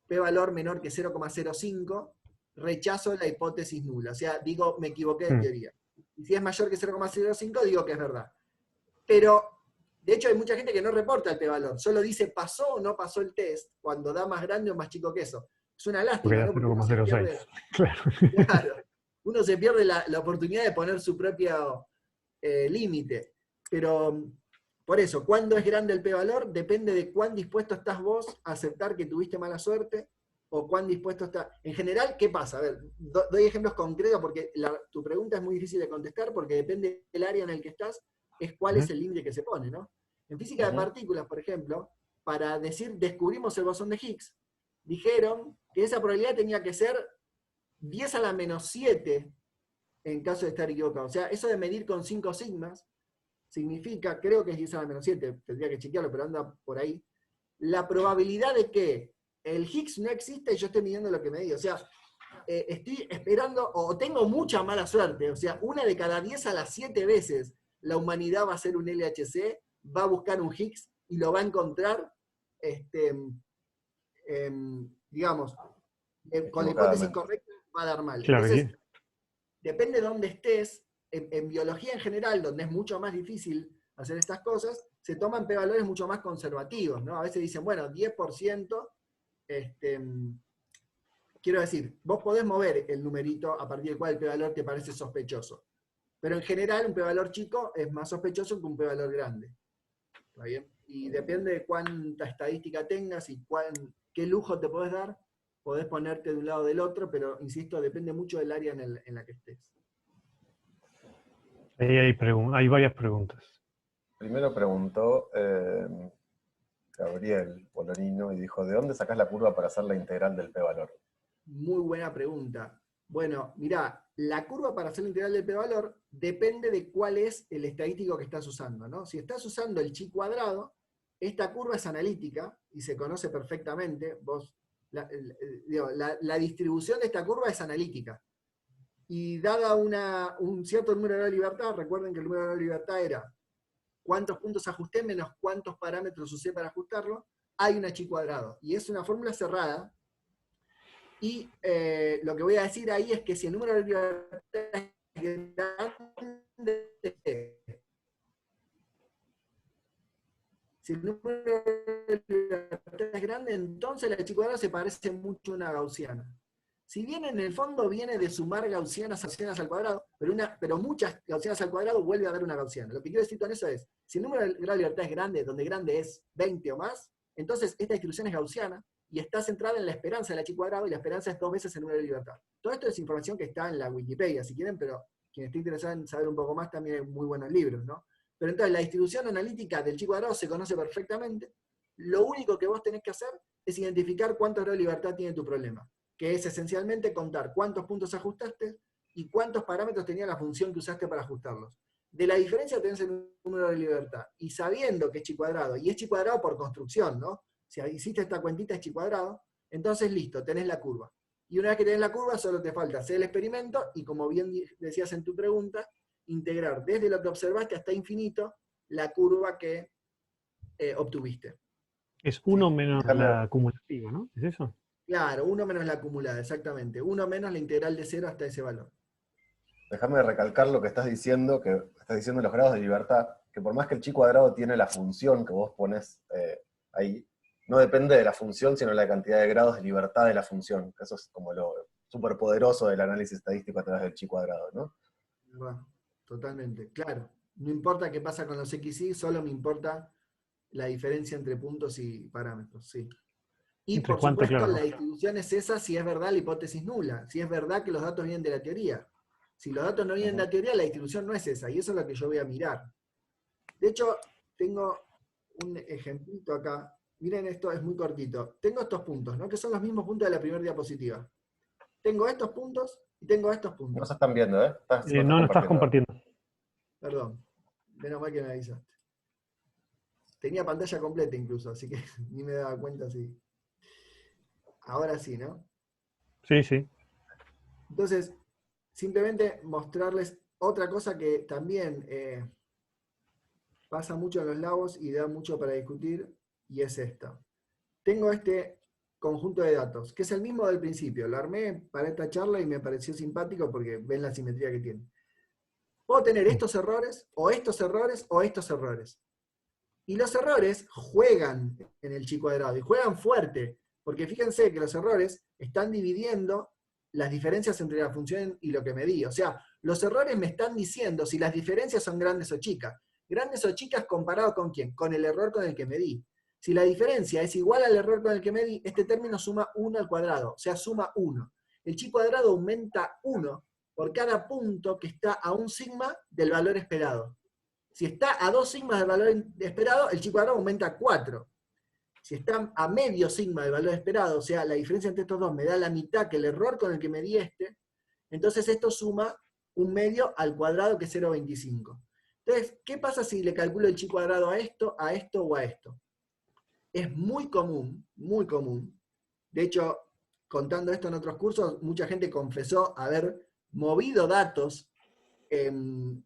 p-valor menor que 0,05, rechazo la hipótesis nula. O sea, digo, me equivoqué de teoría. Y si es mayor que 0,05, digo que es verdad. Pero, de hecho, hay mucha gente que no reporta el p-valor, solo dice pasó o no pasó el test, cuando da más grande o más chico que eso. Es una lástima, ¿no? Porque da 0,06. Claro. uno se pierde la oportunidad de poner su propio límite. Pero por eso, ¿cuándo es grande el p-valor? Depende de cuán dispuesto estás vos a aceptar que tuviste mala suerte, o cuán dispuesto estás... En general, ¿qué pasa? A ver, doy ejemplos concretos porque tu pregunta es muy difícil de contestar porque depende del área en el que estás, es cuál es el límite que se pone, ¿no? En física de partículas, por ejemplo, para decir descubrimos el bosón de Higgs, dijeron que esa probabilidad tenía que ser 10 a la menos 7 en caso de estar equivocado. O sea, eso de medir con 5 sigmas significa, creo que es 10 a la menos 7, tendría que chequearlo, pero anda por ahí, la probabilidad de que el Higgs no exista y yo estoy midiendo lo que me diga. O sea, estoy esperando, o tengo mucha mala suerte, o sea, una de cada 10 a las 7 veces la humanidad va a hacer un LHC, va a buscar un Higgs y lo va a encontrar, digamos, con la hipótesis correcta va a dar mal. Claro, Entonces, depende de dónde estés, en biología en general, donde es mucho más difícil hacer estas cosas, se toman p-valores mucho más conservativos, ¿no? A veces dicen, bueno, 10%, quiero decir, vos podés mover el numerito a partir del cual el p-valor te parece sospechoso. Pero en general un p-valor chico es más sospechoso que un p-valor grande. ¿Está bien? Y depende de cuánta estadística tengas y qué lujo te podés dar, podés ponerte de un lado o del otro, pero insisto, depende mucho del área en la que estés. Ahí hay varias preguntas. Primero preguntó Gabriel Polonino y dijo, ¿de dónde sacás la curva para hacer la integral del p-valor? Muy buena pregunta. Bueno, mirá, la curva para hacer la integral del p-valor depende de cuál es el estadístico que estás usando, ¿no? Si estás usando el chi cuadrado, esta curva es analítica y se conoce perfectamente. La distribución de esta curva es analítica. Y dada un cierto número de libertad, recuerden que el número de libertad era cuántos puntos ajusté menos cuántos parámetros usé para ajustarlo, hay una chi cuadrado. Y es una fórmula cerrada. Y lo que voy a decir ahí es que si el número de libertad es grande, si el número de libertad es grande, entonces la chi cuadrada se parece mucho a una gaussiana. Si bien en el fondo viene de sumar gaussianas al cuadrado, pero muchas gaussianas al cuadrado vuelve a dar una gaussiana. Lo que quiero decir con eso es, si el número de grado de libertad es grande, donde grande es 20 o más, entonces esta distribución es gaussiana y está centrada en la esperanza de la chi cuadrado, y la esperanza es 2 veces el número de libertad. Todo esto es información que está en la Wikipedia, si quieren, pero quien esté interesado en saber un poco más también hay muy buenos libros, ¿no? Pero entonces la distribución analítica del chi cuadrado se conoce perfectamente. Lo único que vos tenés que hacer es identificar cuántos grados de libertad tiene tu problema, que es esencialmente contar cuántos puntos ajustaste y cuántos parámetros tenía la función que usaste para ajustarlos. De la diferencia tenés el número de libertad. Y sabiendo que es chi cuadrado, y es chi cuadrado por construcción, ¿no? Si hiciste esta cuentita es chi cuadrado, entonces listo, tenés la curva. Y una vez que tenés la curva, solo te falta hacer el experimento y, como bien decías en tu pregunta, integrar desde lo que observaste hasta infinito la curva que obtuviste. Es 1 menos la acumulativa, ¿no? ¿Es eso? Claro, 1 menos la acumulada, exactamente. 1 menos la integral de 0 hasta ese valor. Déjame recalcar lo que estás diciendo los grados de libertad, que por más que el chi cuadrado tiene la función que vos pones ahí, no depende de la función, sino de la cantidad de grados de libertad de la función. Eso es como lo superpoderoso del análisis estadístico a través del chi cuadrado, ¿no? ¿Verdad? Totalmente, claro. No importa qué pasa con los XY, solo me importa la diferencia entre puntos y parámetros, sí. Y por supuesto, la distribución es esa si es verdad la hipótesis nula, si es verdad que los datos vienen de la teoría. Si los datos no vienen de la teoría, la distribución no es esa, y eso es lo que yo voy a mirar. De hecho, tengo un ejemplito acá. Miren, esto es muy cortito. Tengo estos puntos, ¿no? Que son los mismos puntos de la primera diapositiva. Tengo estos puntos y tengo estos puntos. No se están viendo, ¿eh? No estás compartiendo. Perdón. Menos mal que me avisaste. Tenía pantalla completa incluso, así que ni me daba cuenta así. Ahora sí, ¿no? Sí, sí. Entonces, simplemente mostrarles otra cosa que también pasa mucho en los labos y da mucho para discutir, y es esta. Tengo este conjunto de datos, que es el mismo del principio. Lo armé para esta charla y me pareció simpático porque ven la simetría que tiene. Puedo tener estos errores, o estos errores, o estos errores. Y los errores juegan en el chi cuadrado, y juegan fuerte, porque fíjense que los errores están dividiendo las diferencias entre la función y lo que medí. O sea, los errores me están diciendo si las diferencias son grandes o chicas. Grandes o chicas comparado con quién, con el error con el que medí. Si la diferencia es igual al error con el que medí, este término suma 1 al cuadrado, o sea, suma 1. El chi cuadrado aumenta 1 por cada punto que está a un sigma del valor esperado. Si está a 2 sigmas del valor esperado, el chi cuadrado aumenta 4. Si está a medio sigma del valor esperado, o sea, la diferencia entre estos dos me da la mitad que el error con el que medí entonces esto suma un medio al cuadrado, que es 0,25. Entonces, ¿qué pasa si le calculo el chi cuadrado a esto o a esto? Es muy común, muy común. De hecho, contando esto en otros cursos, mucha gente confesó haber movido datos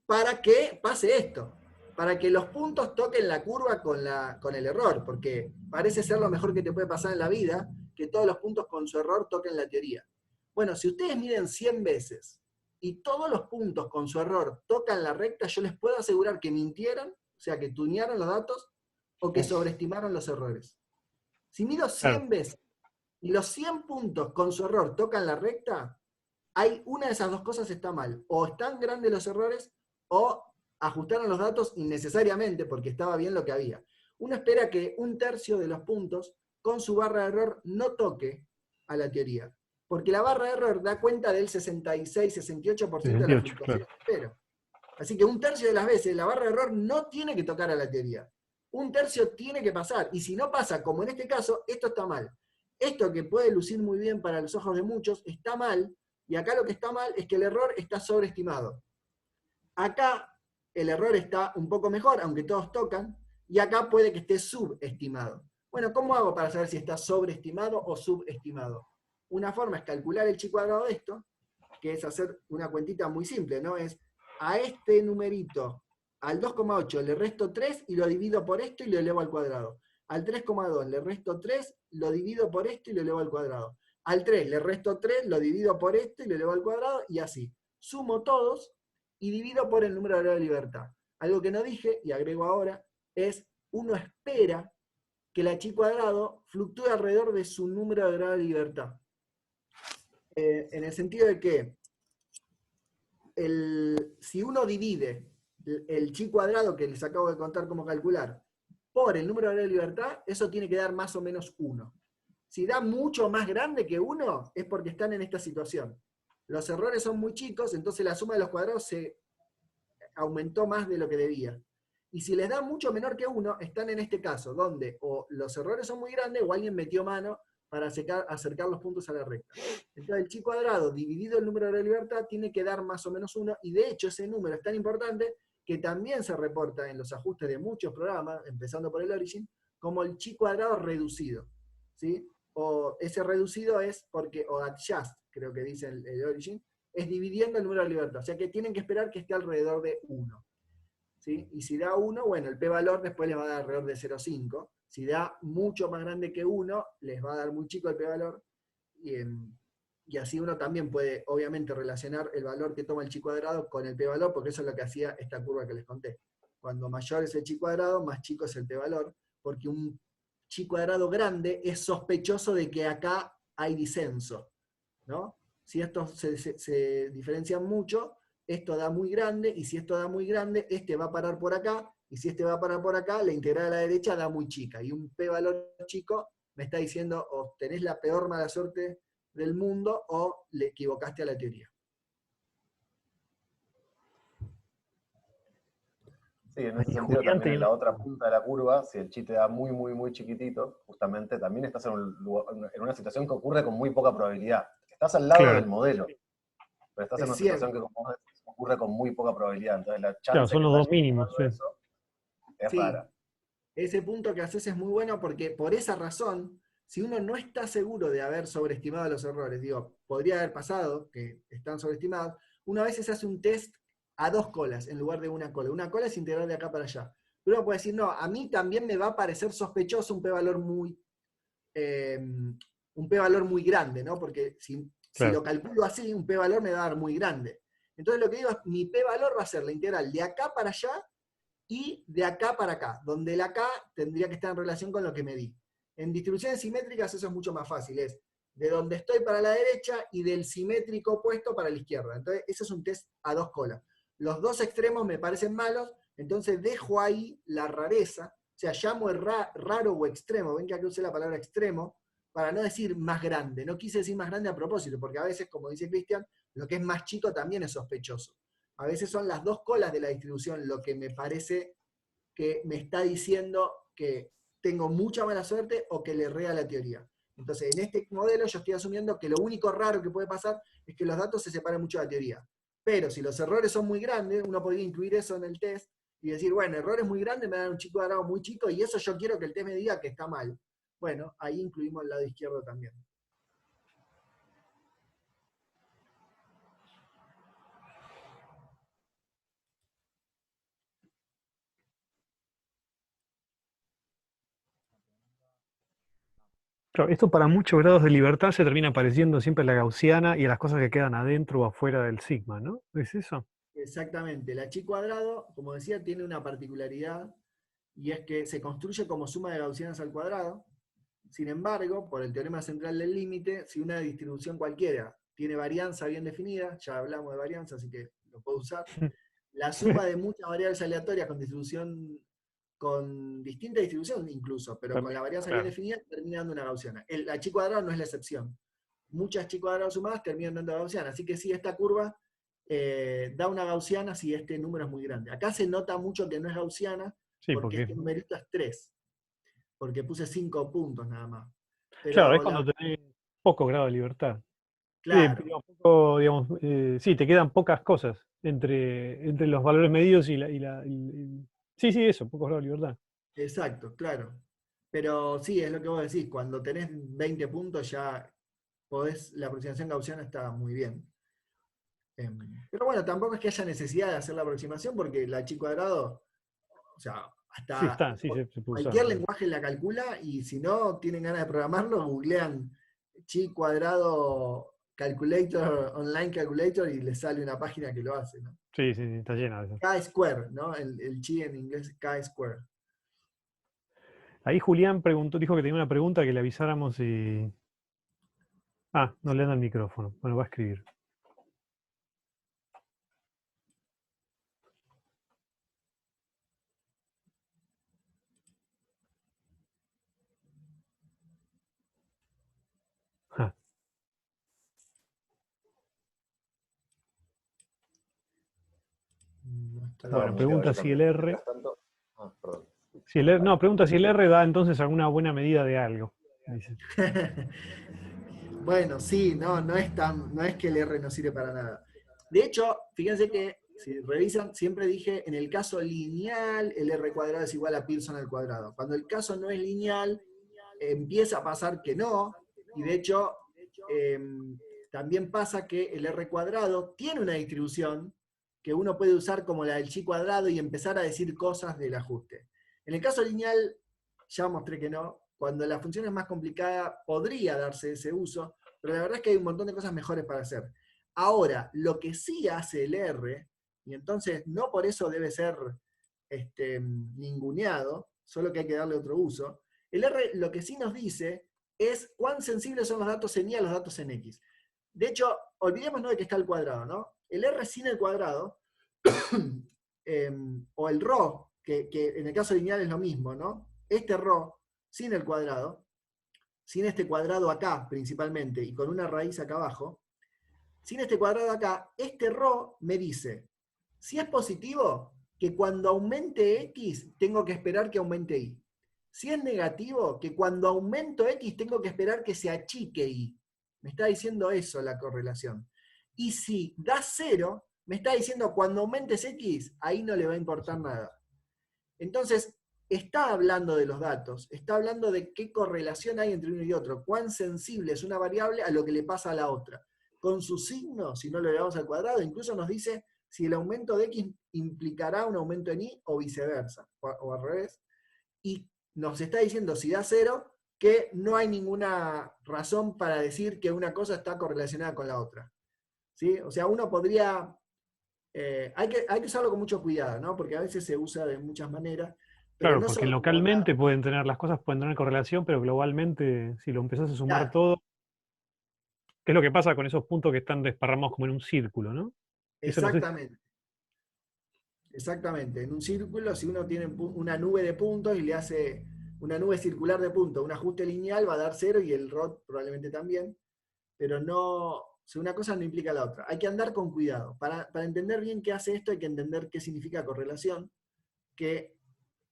para que pase esto. Para que los puntos toquen la curva con el error, porque parece ser lo mejor que te puede pasar en la vida, que todos los puntos con su error toquen la teoría. Bueno, si ustedes miden 100 veces y todos los puntos con su error tocan la recta, yo les puedo asegurar que mintieron, o sea, que tunearon los datos, o que sobreestimaron los errores. Si mido 100 veces y los 100 puntos con su error tocan la recta, hay una de esas dos cosas está mal. O están grandes los errores, o ajustaron los datos innecesariamente porque estaba bien lo que había. Uno espera que 1/3 de los puntos con su barra de error no toque a la teoría. Porque la barra de error da cuenta del 66-68% de la fluctuación que espero. Así que 1/3 de las veces la barra de error no tiene que tocar a la teoría. 1/3 tiene que pasar. Y si no pasa, como en este caso, esto está mal. Esto que puede lucir muy bien para los ojos de muchos, está mal. Y acá lo que está mal es que el error está sobreestimado. Acá el error está un poco mejor, aunque todos tocan, y acá puede que esté subestimado. Bueno, ¿cómo hago para saber si está sobreestimado o subestimado? Una forma es calcular el chi cuadrado de esto, que es hacer una cuentita muy simple, ¿no? Es a este numerito, al 2,8 le resto 3 y lo divido por esto y lo elevo al cuadrado. Al 3,2 le resto 3, lo divido por esto y lo elevo al cuadrado. Al 3 le resto 3, lo divido por esto y lo elevo al cuadrado, y así. Sumo todos y divido por el número de grado de libertad. Algo que no dije, y agrego ahora, es uno espera que la chi cuadrado fluctúe alrededor de su número de grado de libertad. En el sentido de que si uno divide el chi cuadrado, que les acabo de contar cómo calcular, por el número de grado de libertad, eso tiene que dar más o menos 1. Si da mucho más grande que 1, es porque están en esta situación. Los errores son muy chicos, entonces la suma de los cuadrados se aumentó más de lo que debía. Y si les da mucho menor que 1, están en este caso, donde o los errores son muy grandes o alguien metió mano para acercar los puntos a la recta. Entonces el chi cuadrado dividido el número de libertad tiene que dar más o menos 1, y de hecho ese número es tan importante que también se reporta en los ajustes de muchos programas, empezando por el Origin, como el chi cuadrado reducido. ¿Sí? O ese reducido es porque, o adjust, creo que dice el Origin, es dividiendo el número de libertad. O sea que tienen que esperar que esté alrededor de 1. ¿Sí? Y si da 1, bueno, el p-valor después les va a dar alrededor de 0,5. Si da mucho más grande que 1, les va a dar muy chico el p-valor. Y así uno también puede, obviamente, relacionar el valor que toma el chi cuadrado con el p-valor, porque eso es lo que hacía esta curva que les conté. Cuando mayor es el chi cuadrado, más chico es el p-valor, porque un chi cuadrado grande es sospechoso de que acá hay disenso, ¿no? Si estos se diferencian mucho, esto da muy grande, y si esto da muy grande, este va a parar por acá, y si este va a parar por acá, la integral a la derecha da muy chica, y un p-valor chico me está diciendo o tenés la peor mala suerte del mundo o le equivocaste a la teoría. Sí, en ese sentido también en la otra punta de la curva, si el chi te da muy, muy, muy chiquitito, justamente también estás en una situación que ocurre con muy poca probabilidad. Estás al lado del modelo, pero estás en una situación que, como decís, ocurre con muy poca probabilidad. Entonces la chance son los dos mínimos. Eso es rara. Ese punto que haces es muy bueno porque por esa razón, si uno no está seguro de haber sobreestimado los errores, digo, podría haber pasado que están sobreestimados, uno a veces hace un test a 2 colas en lugar de una cola. Una cola es integral de acá para allá. Pero uno puede decir, no, a mí también me va a parecer sospechoso un p-valor muy grande, ¿no? Porque si lo calculo así, un p-valor me va a dar muy grande. Entonces lo que digo es, mi p-valor va a ser la integral de acá para allá y de acá para acá, donde el acá tendría que estar en relación con lo que medí. En distribuciones simétricas eso es mucho más fácil, es de donde estoy para la derecha y del simétrico opuesto para la izquierda. Entonces, ese es un test a 2 colas. Los dos extremos me parecen malos, entonces dejo ahí la rareza, o sea, llamo el raro o extremo, ven que aquí usé la palabra extremo, para no decir más grande. No quise decir más grande a propósito, porque a veces, como dice Cristian, lo que es más chico también es sospechoso. A veces son las 2 colas de la distribución lo que me parece que me está diciendo que tengo mucha mala suerte o que le erré a la teoría. Entonces, en este modelo yo estoy asumiendo que lo único raro que puede pasar es que los datos se separen mucho de la teoría. Pero si los errores son muy grandes, uno podría incluir eso en el test y decir, bueno, errores muy grandes me dan un chico cuadrado muy chico y eso yo quiero que el test me diga que está mal. Bueno, ahí incluimos el lado izquierdo también. Claro, esto para muchos grados de libertad se termina pareciendo siempre a la gaussiana y a las cosas que quedan adentro o afuera del sigma, ¿no? ¿Es eso? Exactamente. La chi cuadrado, como decía, tiene una particularidad y es que se construye como suma de gaussianas al cuadrado. Sin embargo, por el teorema central del límite, si una distribución cualquiera tiene varianza bien definida, ya hablamos de varianza, así que lo puedo usar, la suma de muchas variables aleatorias con distinta distribución incluso, pero con También, la varianza bien claro. definida, termina dando una gaussiana. La chi cuadrado no es la excepción. Muchas chi cuadrados sumadas terminan dando gaussiana, así que sí, esta curva da una gaussiana si este número es muy grande. Acá se nota mucho que no es gaussiana, Sí, porque porque, este numerito es 3, porque puse 5 puntos nada más. claro, es Pero cuando tenés poco grado de libertad. claro, Digamos, poco, digamos, sí, te quedan pocas cosas entre los valores medidos sí, sí, eso, pocos grados de libertad. exacto, claro. Pero sí, es lo que vos decís, cuando tenés 20 puntos ya la aproximación gaussiana está muy bien. Pero bueno, tampoco es que haya necesidad de hacer la aproximación porque la chi cuadrado, o sea, Sí, hasta está, sí, se puede usar. cualquier lenguaje la calcula y si no tienen ganas de programarlo, googlean chi cuadrado calculator, online calculator y les sale una página que lo hace, ¿no? Sí, sí, sí, está llena de eso. Chi-square, ¿no? El chi en inglés es chi-square. Ahí Julián preguntó, dijo que tenía una pregunta que le avisáramos y... Ah, no le anda el micrófono. Bueno, va a escribir. Ah, No Estaba bueno, estoy- muteado pregunta yo si el también. R... Mientras tanto. Perdón. Si el R no, pregunta si el R da entonces alguna buena medida de algo. Dice. Bueno, sí, no es que el R no sirve para nada. De hecho, fíjense que si revisan, siempre dije, en el caso lineal, el R cuadrado es igual a Pearson al cuadrado. Cuando el caso no es lineal, empieza a pasar que no, y de hecho, también pasa que el R cuadrado tiene una distribución que uno puede usar como la del chi cuadrado y empezar a decir cosas del ajuste. En el caso lineal, ya mostré que no. Cuando la función es más complicada, podría darse ese uso, pero la verdad es que hay un montón de cosas mejores para hacer. Ahora, lo que sí hace el R, y entonces no por eso debe ser ninguneado, solo que hay que darle otro uso, el R lo que sí nos dice es cuán sensibles son los datos en Y a los datos en X. De hecho, olvidémonos de que está el cuadrado, ¿no? El R sin el cuadrado, o el ρ, que en el caso lineal es lo mismo, ¿no? Este ρ sin el cuadrado, sin este cuadrado acá principalmente, y con una raíz acá abajo, sin este cuadrado acá, este ρ me dice, si es positivo, que cuando aumente X, tengo que esperar que aumente Y. Si es negativo, que cuando aumento X, tengo que esperar que se achique Y. Me está diciendo eso la correlación. Y si da 0, me está diciendo cuando aumentes X, ahí no le va a importar nada. Entonces, está hablando de los datos, está hablando de qué correlación hay entre uno y otro, cuán sensible es una variable a lo que le pasa a la otra. Con su signo, si no lo elevamos al cuadrado, incluso nos dice si el aumento de X implicará un aumento en Y o viceversa, o al revés. Y nos está diciendo, si da 0, que no hay ninguna razón para decir que una cosa está correlacionada con la otra. ¿Sí? O sea, uno podría... hay que usarlo con mucho cuidado, ¿no? Porque a veces se usa de muchas maneras, pero Claro, no porque solo como localmente pueden tener las cosas, pueden tener correlación, pero globalmente, si lo empezás a sumar claro, todo, ¿Qué es lo que pasa con esos puntos que están desparramados como en un círculo, ¿no? Eso no sé. Exactamente. Exactamente. En un círculo, si uno tiene una nube de puntos y le hace una nube circular de puntos, un ajuste lineal va a dar 0 y el ROT probablemente también, pero no, si una cosa no implica la otra. Hay que andar con cuidado. Para entender bien qué hace esto hay que entender qué significa correlación, que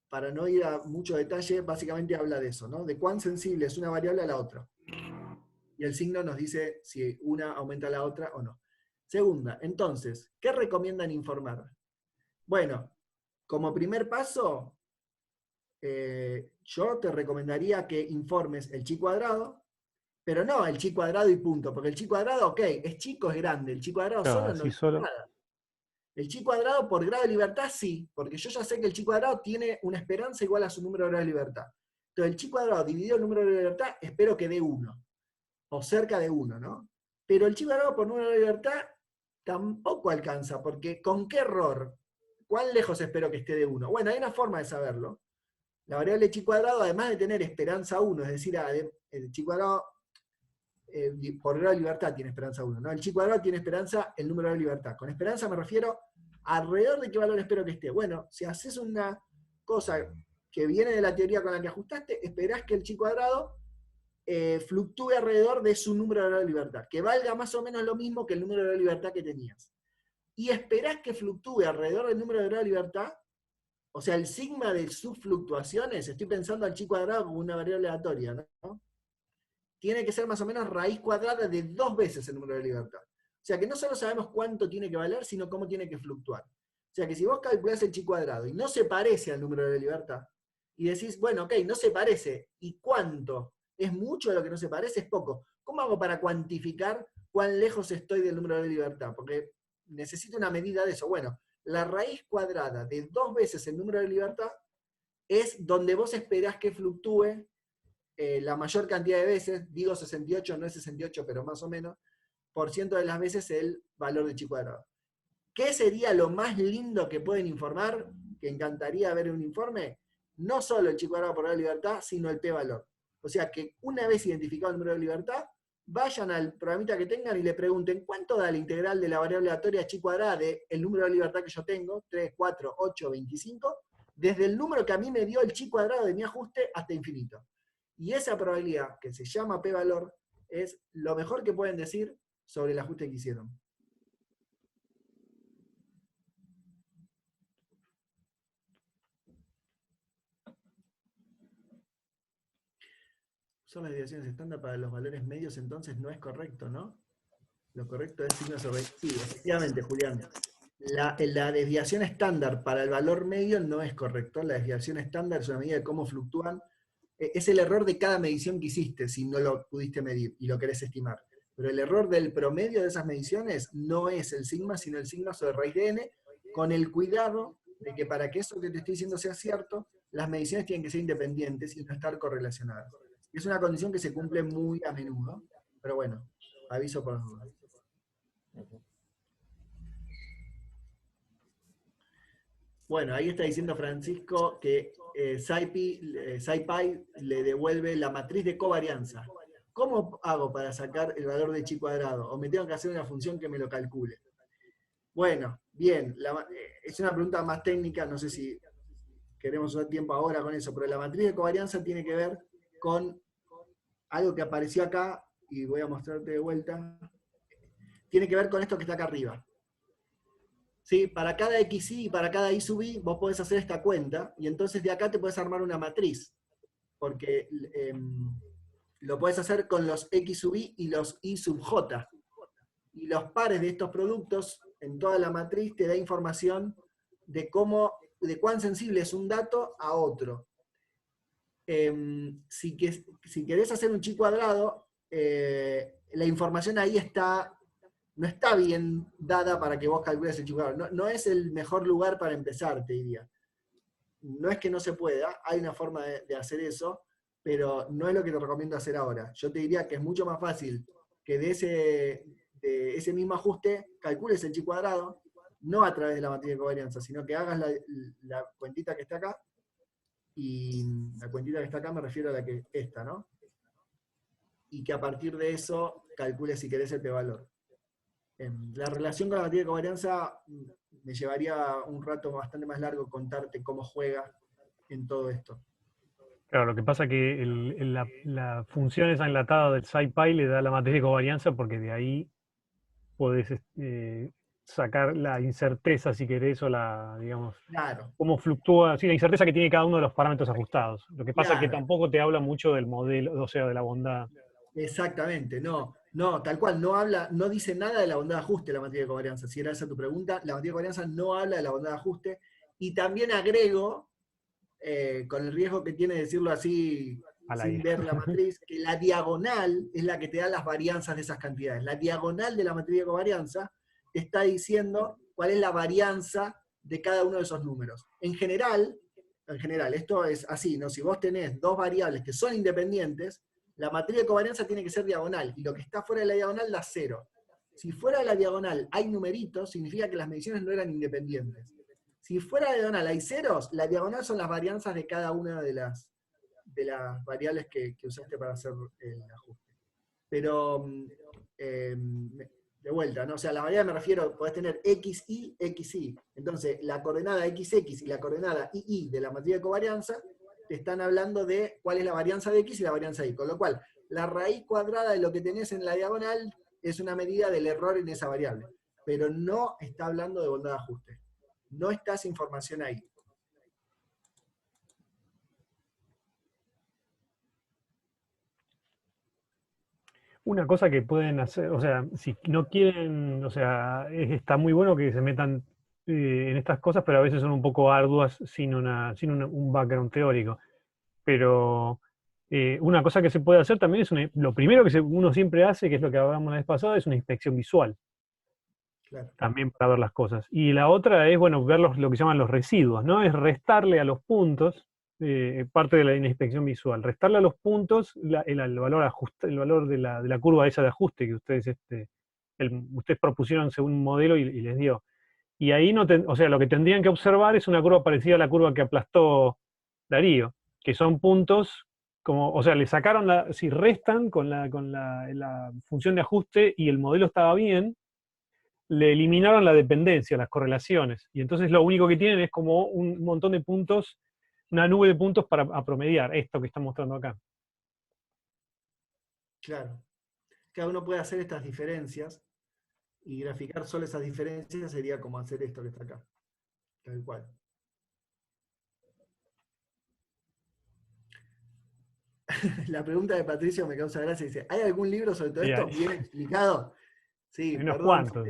para no ir a mucho detalle, básicamente habla de eso, ¿no? De cuán sensible es una variable a la otra. Y el signo nos dice si una aumenta a la otra o no. Segunda, entonces, ¿qué recomiendan informar? Bueno, como primer paso, yo te recomendaría que informes el chi cuadrado, pero no el chi cuadrado y punto, porque el chi cuadrado, ok, es chico, es grande, el chi cuadrado Claro, solo no así dice solo. nada. El chi cuadrado por grado de libertad sí, porque yo ya sé que el chi cuadrado tiene una esperanza igual a su número de grados de libertad. Entonces el chi cuadrado dividido el número de libertad, espero que dé 1, o cerca de 1, ¿no? Pero el chi cuadrado por número de libertad tampoco alcanza, porque ¿con qué error? ¿Cuán lejos espero que esté de 1? Bueno, hay una forma de saberlo. La variable chi cuadrado, además de tener esperanza 1, es decir, el chi cuadrado por grado de libertad tiene esperanza 1, ¿no? El chi cuadrado tiene esperanza el número de libertad. Con esperanza me refiero alrededor de qué valor espero que esté. Bueno, si haces una cosa que viene de la teoría con la que ajustaste, esperás que el chi cuadrado fluctúe alrededor de su número de grado de libertad, que valga más o menos lo mismo que el número de grado de libertad que tenías. Y esperás que fluctúe alrededor del número de grado de libertad, o sea, el sigma de sus fluctuaciones, estoy pensando al chi cuadrado como una variable aleatoria, ¿no? Tiene que ser más o menos raíz cuadrada de 2 veces el número de libertad. O sea que no solo sabemos cuánto tiene que valer, sino cómo tiene que fluctuar. O sea que si vos calculás el chi cuadrado y no se parece al número de libertad, y decís, bueno, ok, no se parece, ¿y cuánto? ¿Es mucho de lo que no se parece? ¿Es poco? ¿Cómo hago para cuantificar cuán lejos estoy del número de libertad? Porque necesito una medida de eso. Bueno, la raíz cuadrada de 2 veces el número de libertad es donde vos esperás que fluctúe la mayor cantidad de veces, digo 68, no es 68, pero más o menos, por ciento de las veces el valor de chi cuadrado. ¿Qué sería lo más lindo que pueden informar? Que encantaría ver un informe. No solo el chi cuadrado por grado de libertad, sino el p-valor. O sea que una vez identificado el número de libertad, vayan al programita que tengan y le pregunten cuánto da la integral de la variable aleatoria chi cuadrada del número de libertad que yo tengo, 3, 4, 8, 25, desde el número que a mí me dio el chi cuadrado de mi ajuste hasta infinito. Y esa probabilidad, que se llama p-valor, es lo mejor que pueden decir sobre el ajuste que hicieron. Son las desviaciones estándar para los valores medios, entonces no es correcto, ¿no? Lo correcto es signo sobre... Sí, efectivamente, Julián. La desviación estándar para el valor medio no es correcto. La desviación estándar es una medida de cómo fluctúan. Es el error de cada medición que hiciste, si no lo pudiste medir y lo querés estimar. Pero el error del promedio de esas mediciones no es el sigma, sino el sigma sobre raíz de n, con el cuidado de que para que eso que te estoy diciendo sea cierto, las mediciones tienen que ser independientes y no estar correlacionadas. Es una condición que se cumple muy a menudo, pero bueno, aviso por las dudas. Bueno, ahí está diciendo Francisco que SciPy le devuelve la matriz de covarianza. ¿Cómo hago para sacar el valor de chi cuadrado? ¿O me tengo que hacer una función que me lo calcule? Bueno, bien, es una pregunta más técnica, no sé si queremos usar tiempo ahora con eso, pero la matriz de covarianza tiene que ver con algo que apareció acá, y voy a mostrarte de vuelta, tiene que ver con esto que está acá arriba. ¿Sí? Para cada xi y para cada i sub i, vos podés hacer esta cuenta, y entonces de acá te podés armar una matriz, porque lo podés hacer con los x sub i y los i sub j. Y los pares de estos productos en toda la matriz te da información de cuán sensible es un dato a otro. Si querés hacer un chi cuadrado, la información ahí no está bien dada para que vos calcules el chi cuadrado. No es el mejor lugar para empezar, te diría. No es que no se pueda, hay una forma de hacer eso, pero no es lo que te recomiendo hacer ahora. Yo te diría que es mucho más fácil que de ese mismo ajuste calcules el chi cuadrado, no a través de la matriz de covarianza, sino que hagas la cuentita que está acá, y la cuentita que está acá me refiero a esta, ¿no? y que a partir de eso calcule si querés el p-valor. La relación con la matriz de covarianza me llevaría un rato bastante más largo contarte cómo juega en todo esto. Claro, lo que pasa que la función esa enlatada del SciPy le da la matriz de covarianza porque de ahí podés sacar la incerteza, si querés, o la, digamos, Claro, cómo fluctúa, sí, la incerteza que tiene cada uno de los parámetros ajustados. Lo que pasa es que claro, tampoco te habla mucho del modelo, o sea, de la bondad. exactamente, no, tal cual, no dice nada de la bondad de ajuste la matriz de covarianza. Si era esa tu pregunta, la matriz de covarianza no habla de la bondad de ajuste. Y también agrego, con el riesgo que tiene decirlo así Al sin aire. ver la matriz, que la diagonal es la que te da las varianzas de esas cantidades. La diagonal de la matriz de covarianza te está diciendo cuál es la varianza de cada uno de esos números. En general, esto es así, ¿no? Si vos tenés dos variables que son independientes, la matriz de covarianza tiene que ser diagonal, y lo que está fuera de la diagonal da 0. Si fuera de la diagonal hay numeritos, significa que las mediciones no eran independientes. Si fuera de la diagonal hay ceros, la diagonal son las varianzas de cada una de las variables que usaste para hacer el ajuste. Pero, de vuelta, ¿no? O sea, la variable me refiero, podés tener xy, xy. Entonces, la coordenada xx y la coordenada y de la matriz de covarianza te están hablando de cuál es la varianza de x y la varianza de y. Con lo cual, la raíz cuadrada de lo que tenés en la diagonal es una medida del error en esa variable. Pero no está hablando de bondad de ajuste. No está esa información ahí. Una cosa que pueden hacer, o sea, si no quieren, o sea, está muy bueno que se metan en estas cosas, pero a veces son un poco arduas sin un background teórico. Pero una cosa que se puede hacer también es, lo primero que uno siempre hace, que es lo que hablábamos la vez pasada, es una inspección visual, Claro. también para ver las cosas. Y la otra es, bueno, ver lo que llaman los residuos, ¿no? Es restarle a los puntos, parte de la inspección visual, restarle a los puntos el valor el valor de la curva esa de ajuste que ustedes, ustedes propusieron según un modelo y les dio. Y ahí o sea, lo que tendrían que observar es una curva parecida a la curva que aplastó Darío, que son puntos como, o sea, le sacaron si restan con la función de ajuste y el modelo estaba bien, le eliminaron la dependencia, las correlaciones, y entonces lo único que tienen es como un montón de puntos, una nube de puntos para promediar esto que está mostrando acá. Claro. Cada uno puede hacer estas diferencias, y graficar solo esas diferencias sería como hacer esto que está acá. Tal cual. La pregunta de Patricio me causa gracia. Dice, ¿hay algún libro sobre todo esto bien explicado? Sí, Hay unos perdón. cuantos.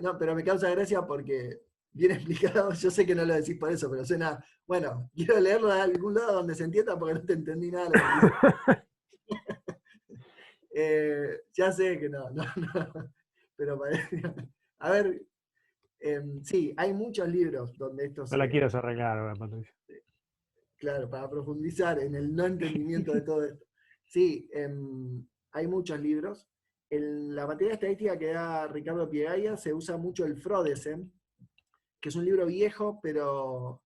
No, pero me causa gracia porque bien explicado, yo sé que no lo decís por eso, pero suena, bueno, quiero leerlo de algún lado donde se entienda porque no te entendí nada de lo que dice. Ya sé que no, pero a ver, sí, hay muchos libros donde esto No la se, quieras arreglar ahora, Patricia. claro, para profundizar en el no entendimiento de todo esto. Sí, hay muchos libros. En la materia estadística que da Ricardo Piegaya se usa mucho el Frodesen, que es un libro viejo, pero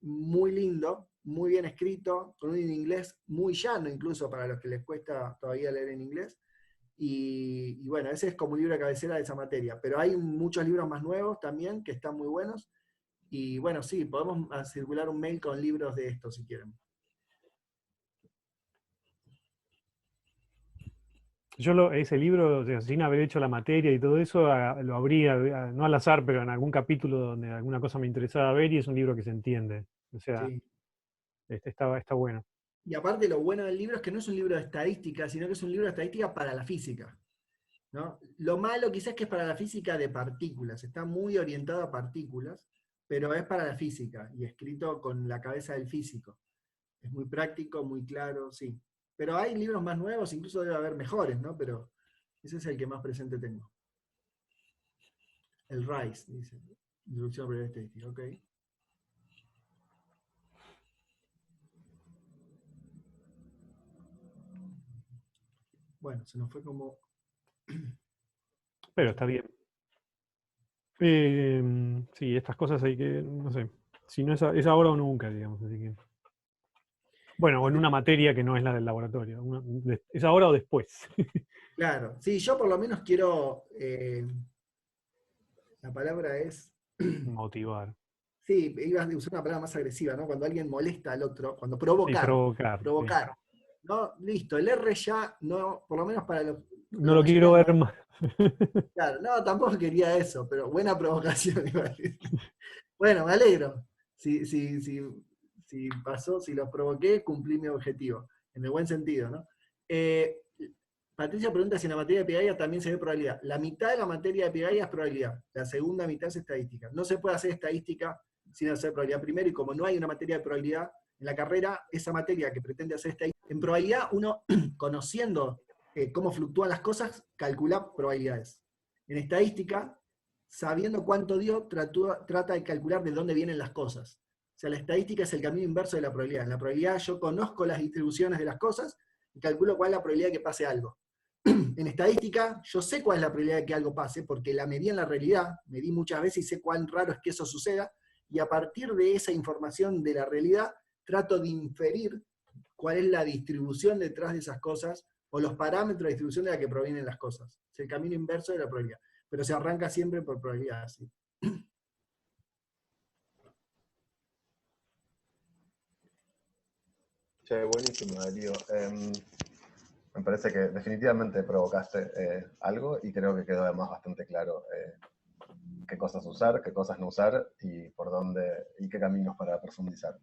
muy lindo, muy bien escrito, con un inglés muy llano, incluso para los que les cuesta todavía leer en inglés. Y bueno, ese es como un libro de cabecera de esa materia. Pero hay muchos libros más nuevos también que están muy buenos. Y bueno, sí, podemos circular un mail con libros de esto si quieren. Yo ese libro, o sea, sin haber hecho la materia y todo eso, lo abría, no al azar, pero en algún capítulo donde alguna cosa me interesaba ver, y es un libro que se entiende. O sea, Sí. está bueno. Y aparte lo bueno del libro es que no es un libro de estadística, sino que es un libro de estadística para la física, ¿no? Lo malo quizás es que es para la física de partículas, está muy orientado a partículas, pero es para la física y escrito con la cabeza del físico. Es muy práctico, muy claro, sí. Pero hay libros más nuevos, incluso debe haber mejores, ¿no? Pero ese es el que más presente tengo. El RICE, dice. Introducción a la estadística, ok. Bueno, se nos fue como... Pero está bien. Sí, estas cosas hay que, no sé, si no es ahora o nunca, digamos. Así que. Bueno, o en una materia que no es la del laboratorio. ¿Es ahora o después? Claro, sí, yo por lo menos quiero, la palabra es, Motivar. sí, ibas a usar una palabra más agresiva, ¿no? Cuando alguien molesta al otro, cuando Y provocar, provocar. Sí. provocar. No, listo, el R ya, no, por lo menos para No la lo quiero mayoría, ver más. claro, no, tampoco quería eso, pero buena provocación iba a decir. Bueno, me alegro. Si pasó, si los provoqué, cumplí mi objetivo, en el buen sentido, ¿no? Eh, Patricia pregunta si en la materia de Pigaya también se ve probabilidad. La mitad de la materia de Pigaya es probabilidad, la segunda mitad es estadística. No se puede hacer estadística sin hacer probabilidad primero, y como no hay una materia de probabilidad en la carrera, esa materia que pretende hacer estadística, en probabilidad uno, conociendo cómo fluctúan las cosas, calcula probabilidades. En estadística, sabiendo cuánto dio, trata de calcular de dónde vienen las cosas. O sea, la estadística es el camino inverso de la probabilidad. En la probabilidad yo conozco las distribuciones de las cosas y calculo cuál es la probabilidad de que pase algo. En estadística, yo sé cuál es la probabilidad de que algo pase, porque la medí en la realidad, medí muchas veces y sé cuán raro es que eso suceda, y a partir de esa información de la realidad, trato de inferir cuál es la distribución detrás de esas cosas, o los parámetros de distribución de la que provienen las cosas. Es el camino inverso de la probabilidad. Pero se arranca siempre por probabilidad, ¿sí? Che, buenísimo, Darío. Me parece que definitivamente provocaste algo y creo que quedó además bastante claro qué cosas usar, qué cosas no usar y por dónde y qué caminos para profundizar.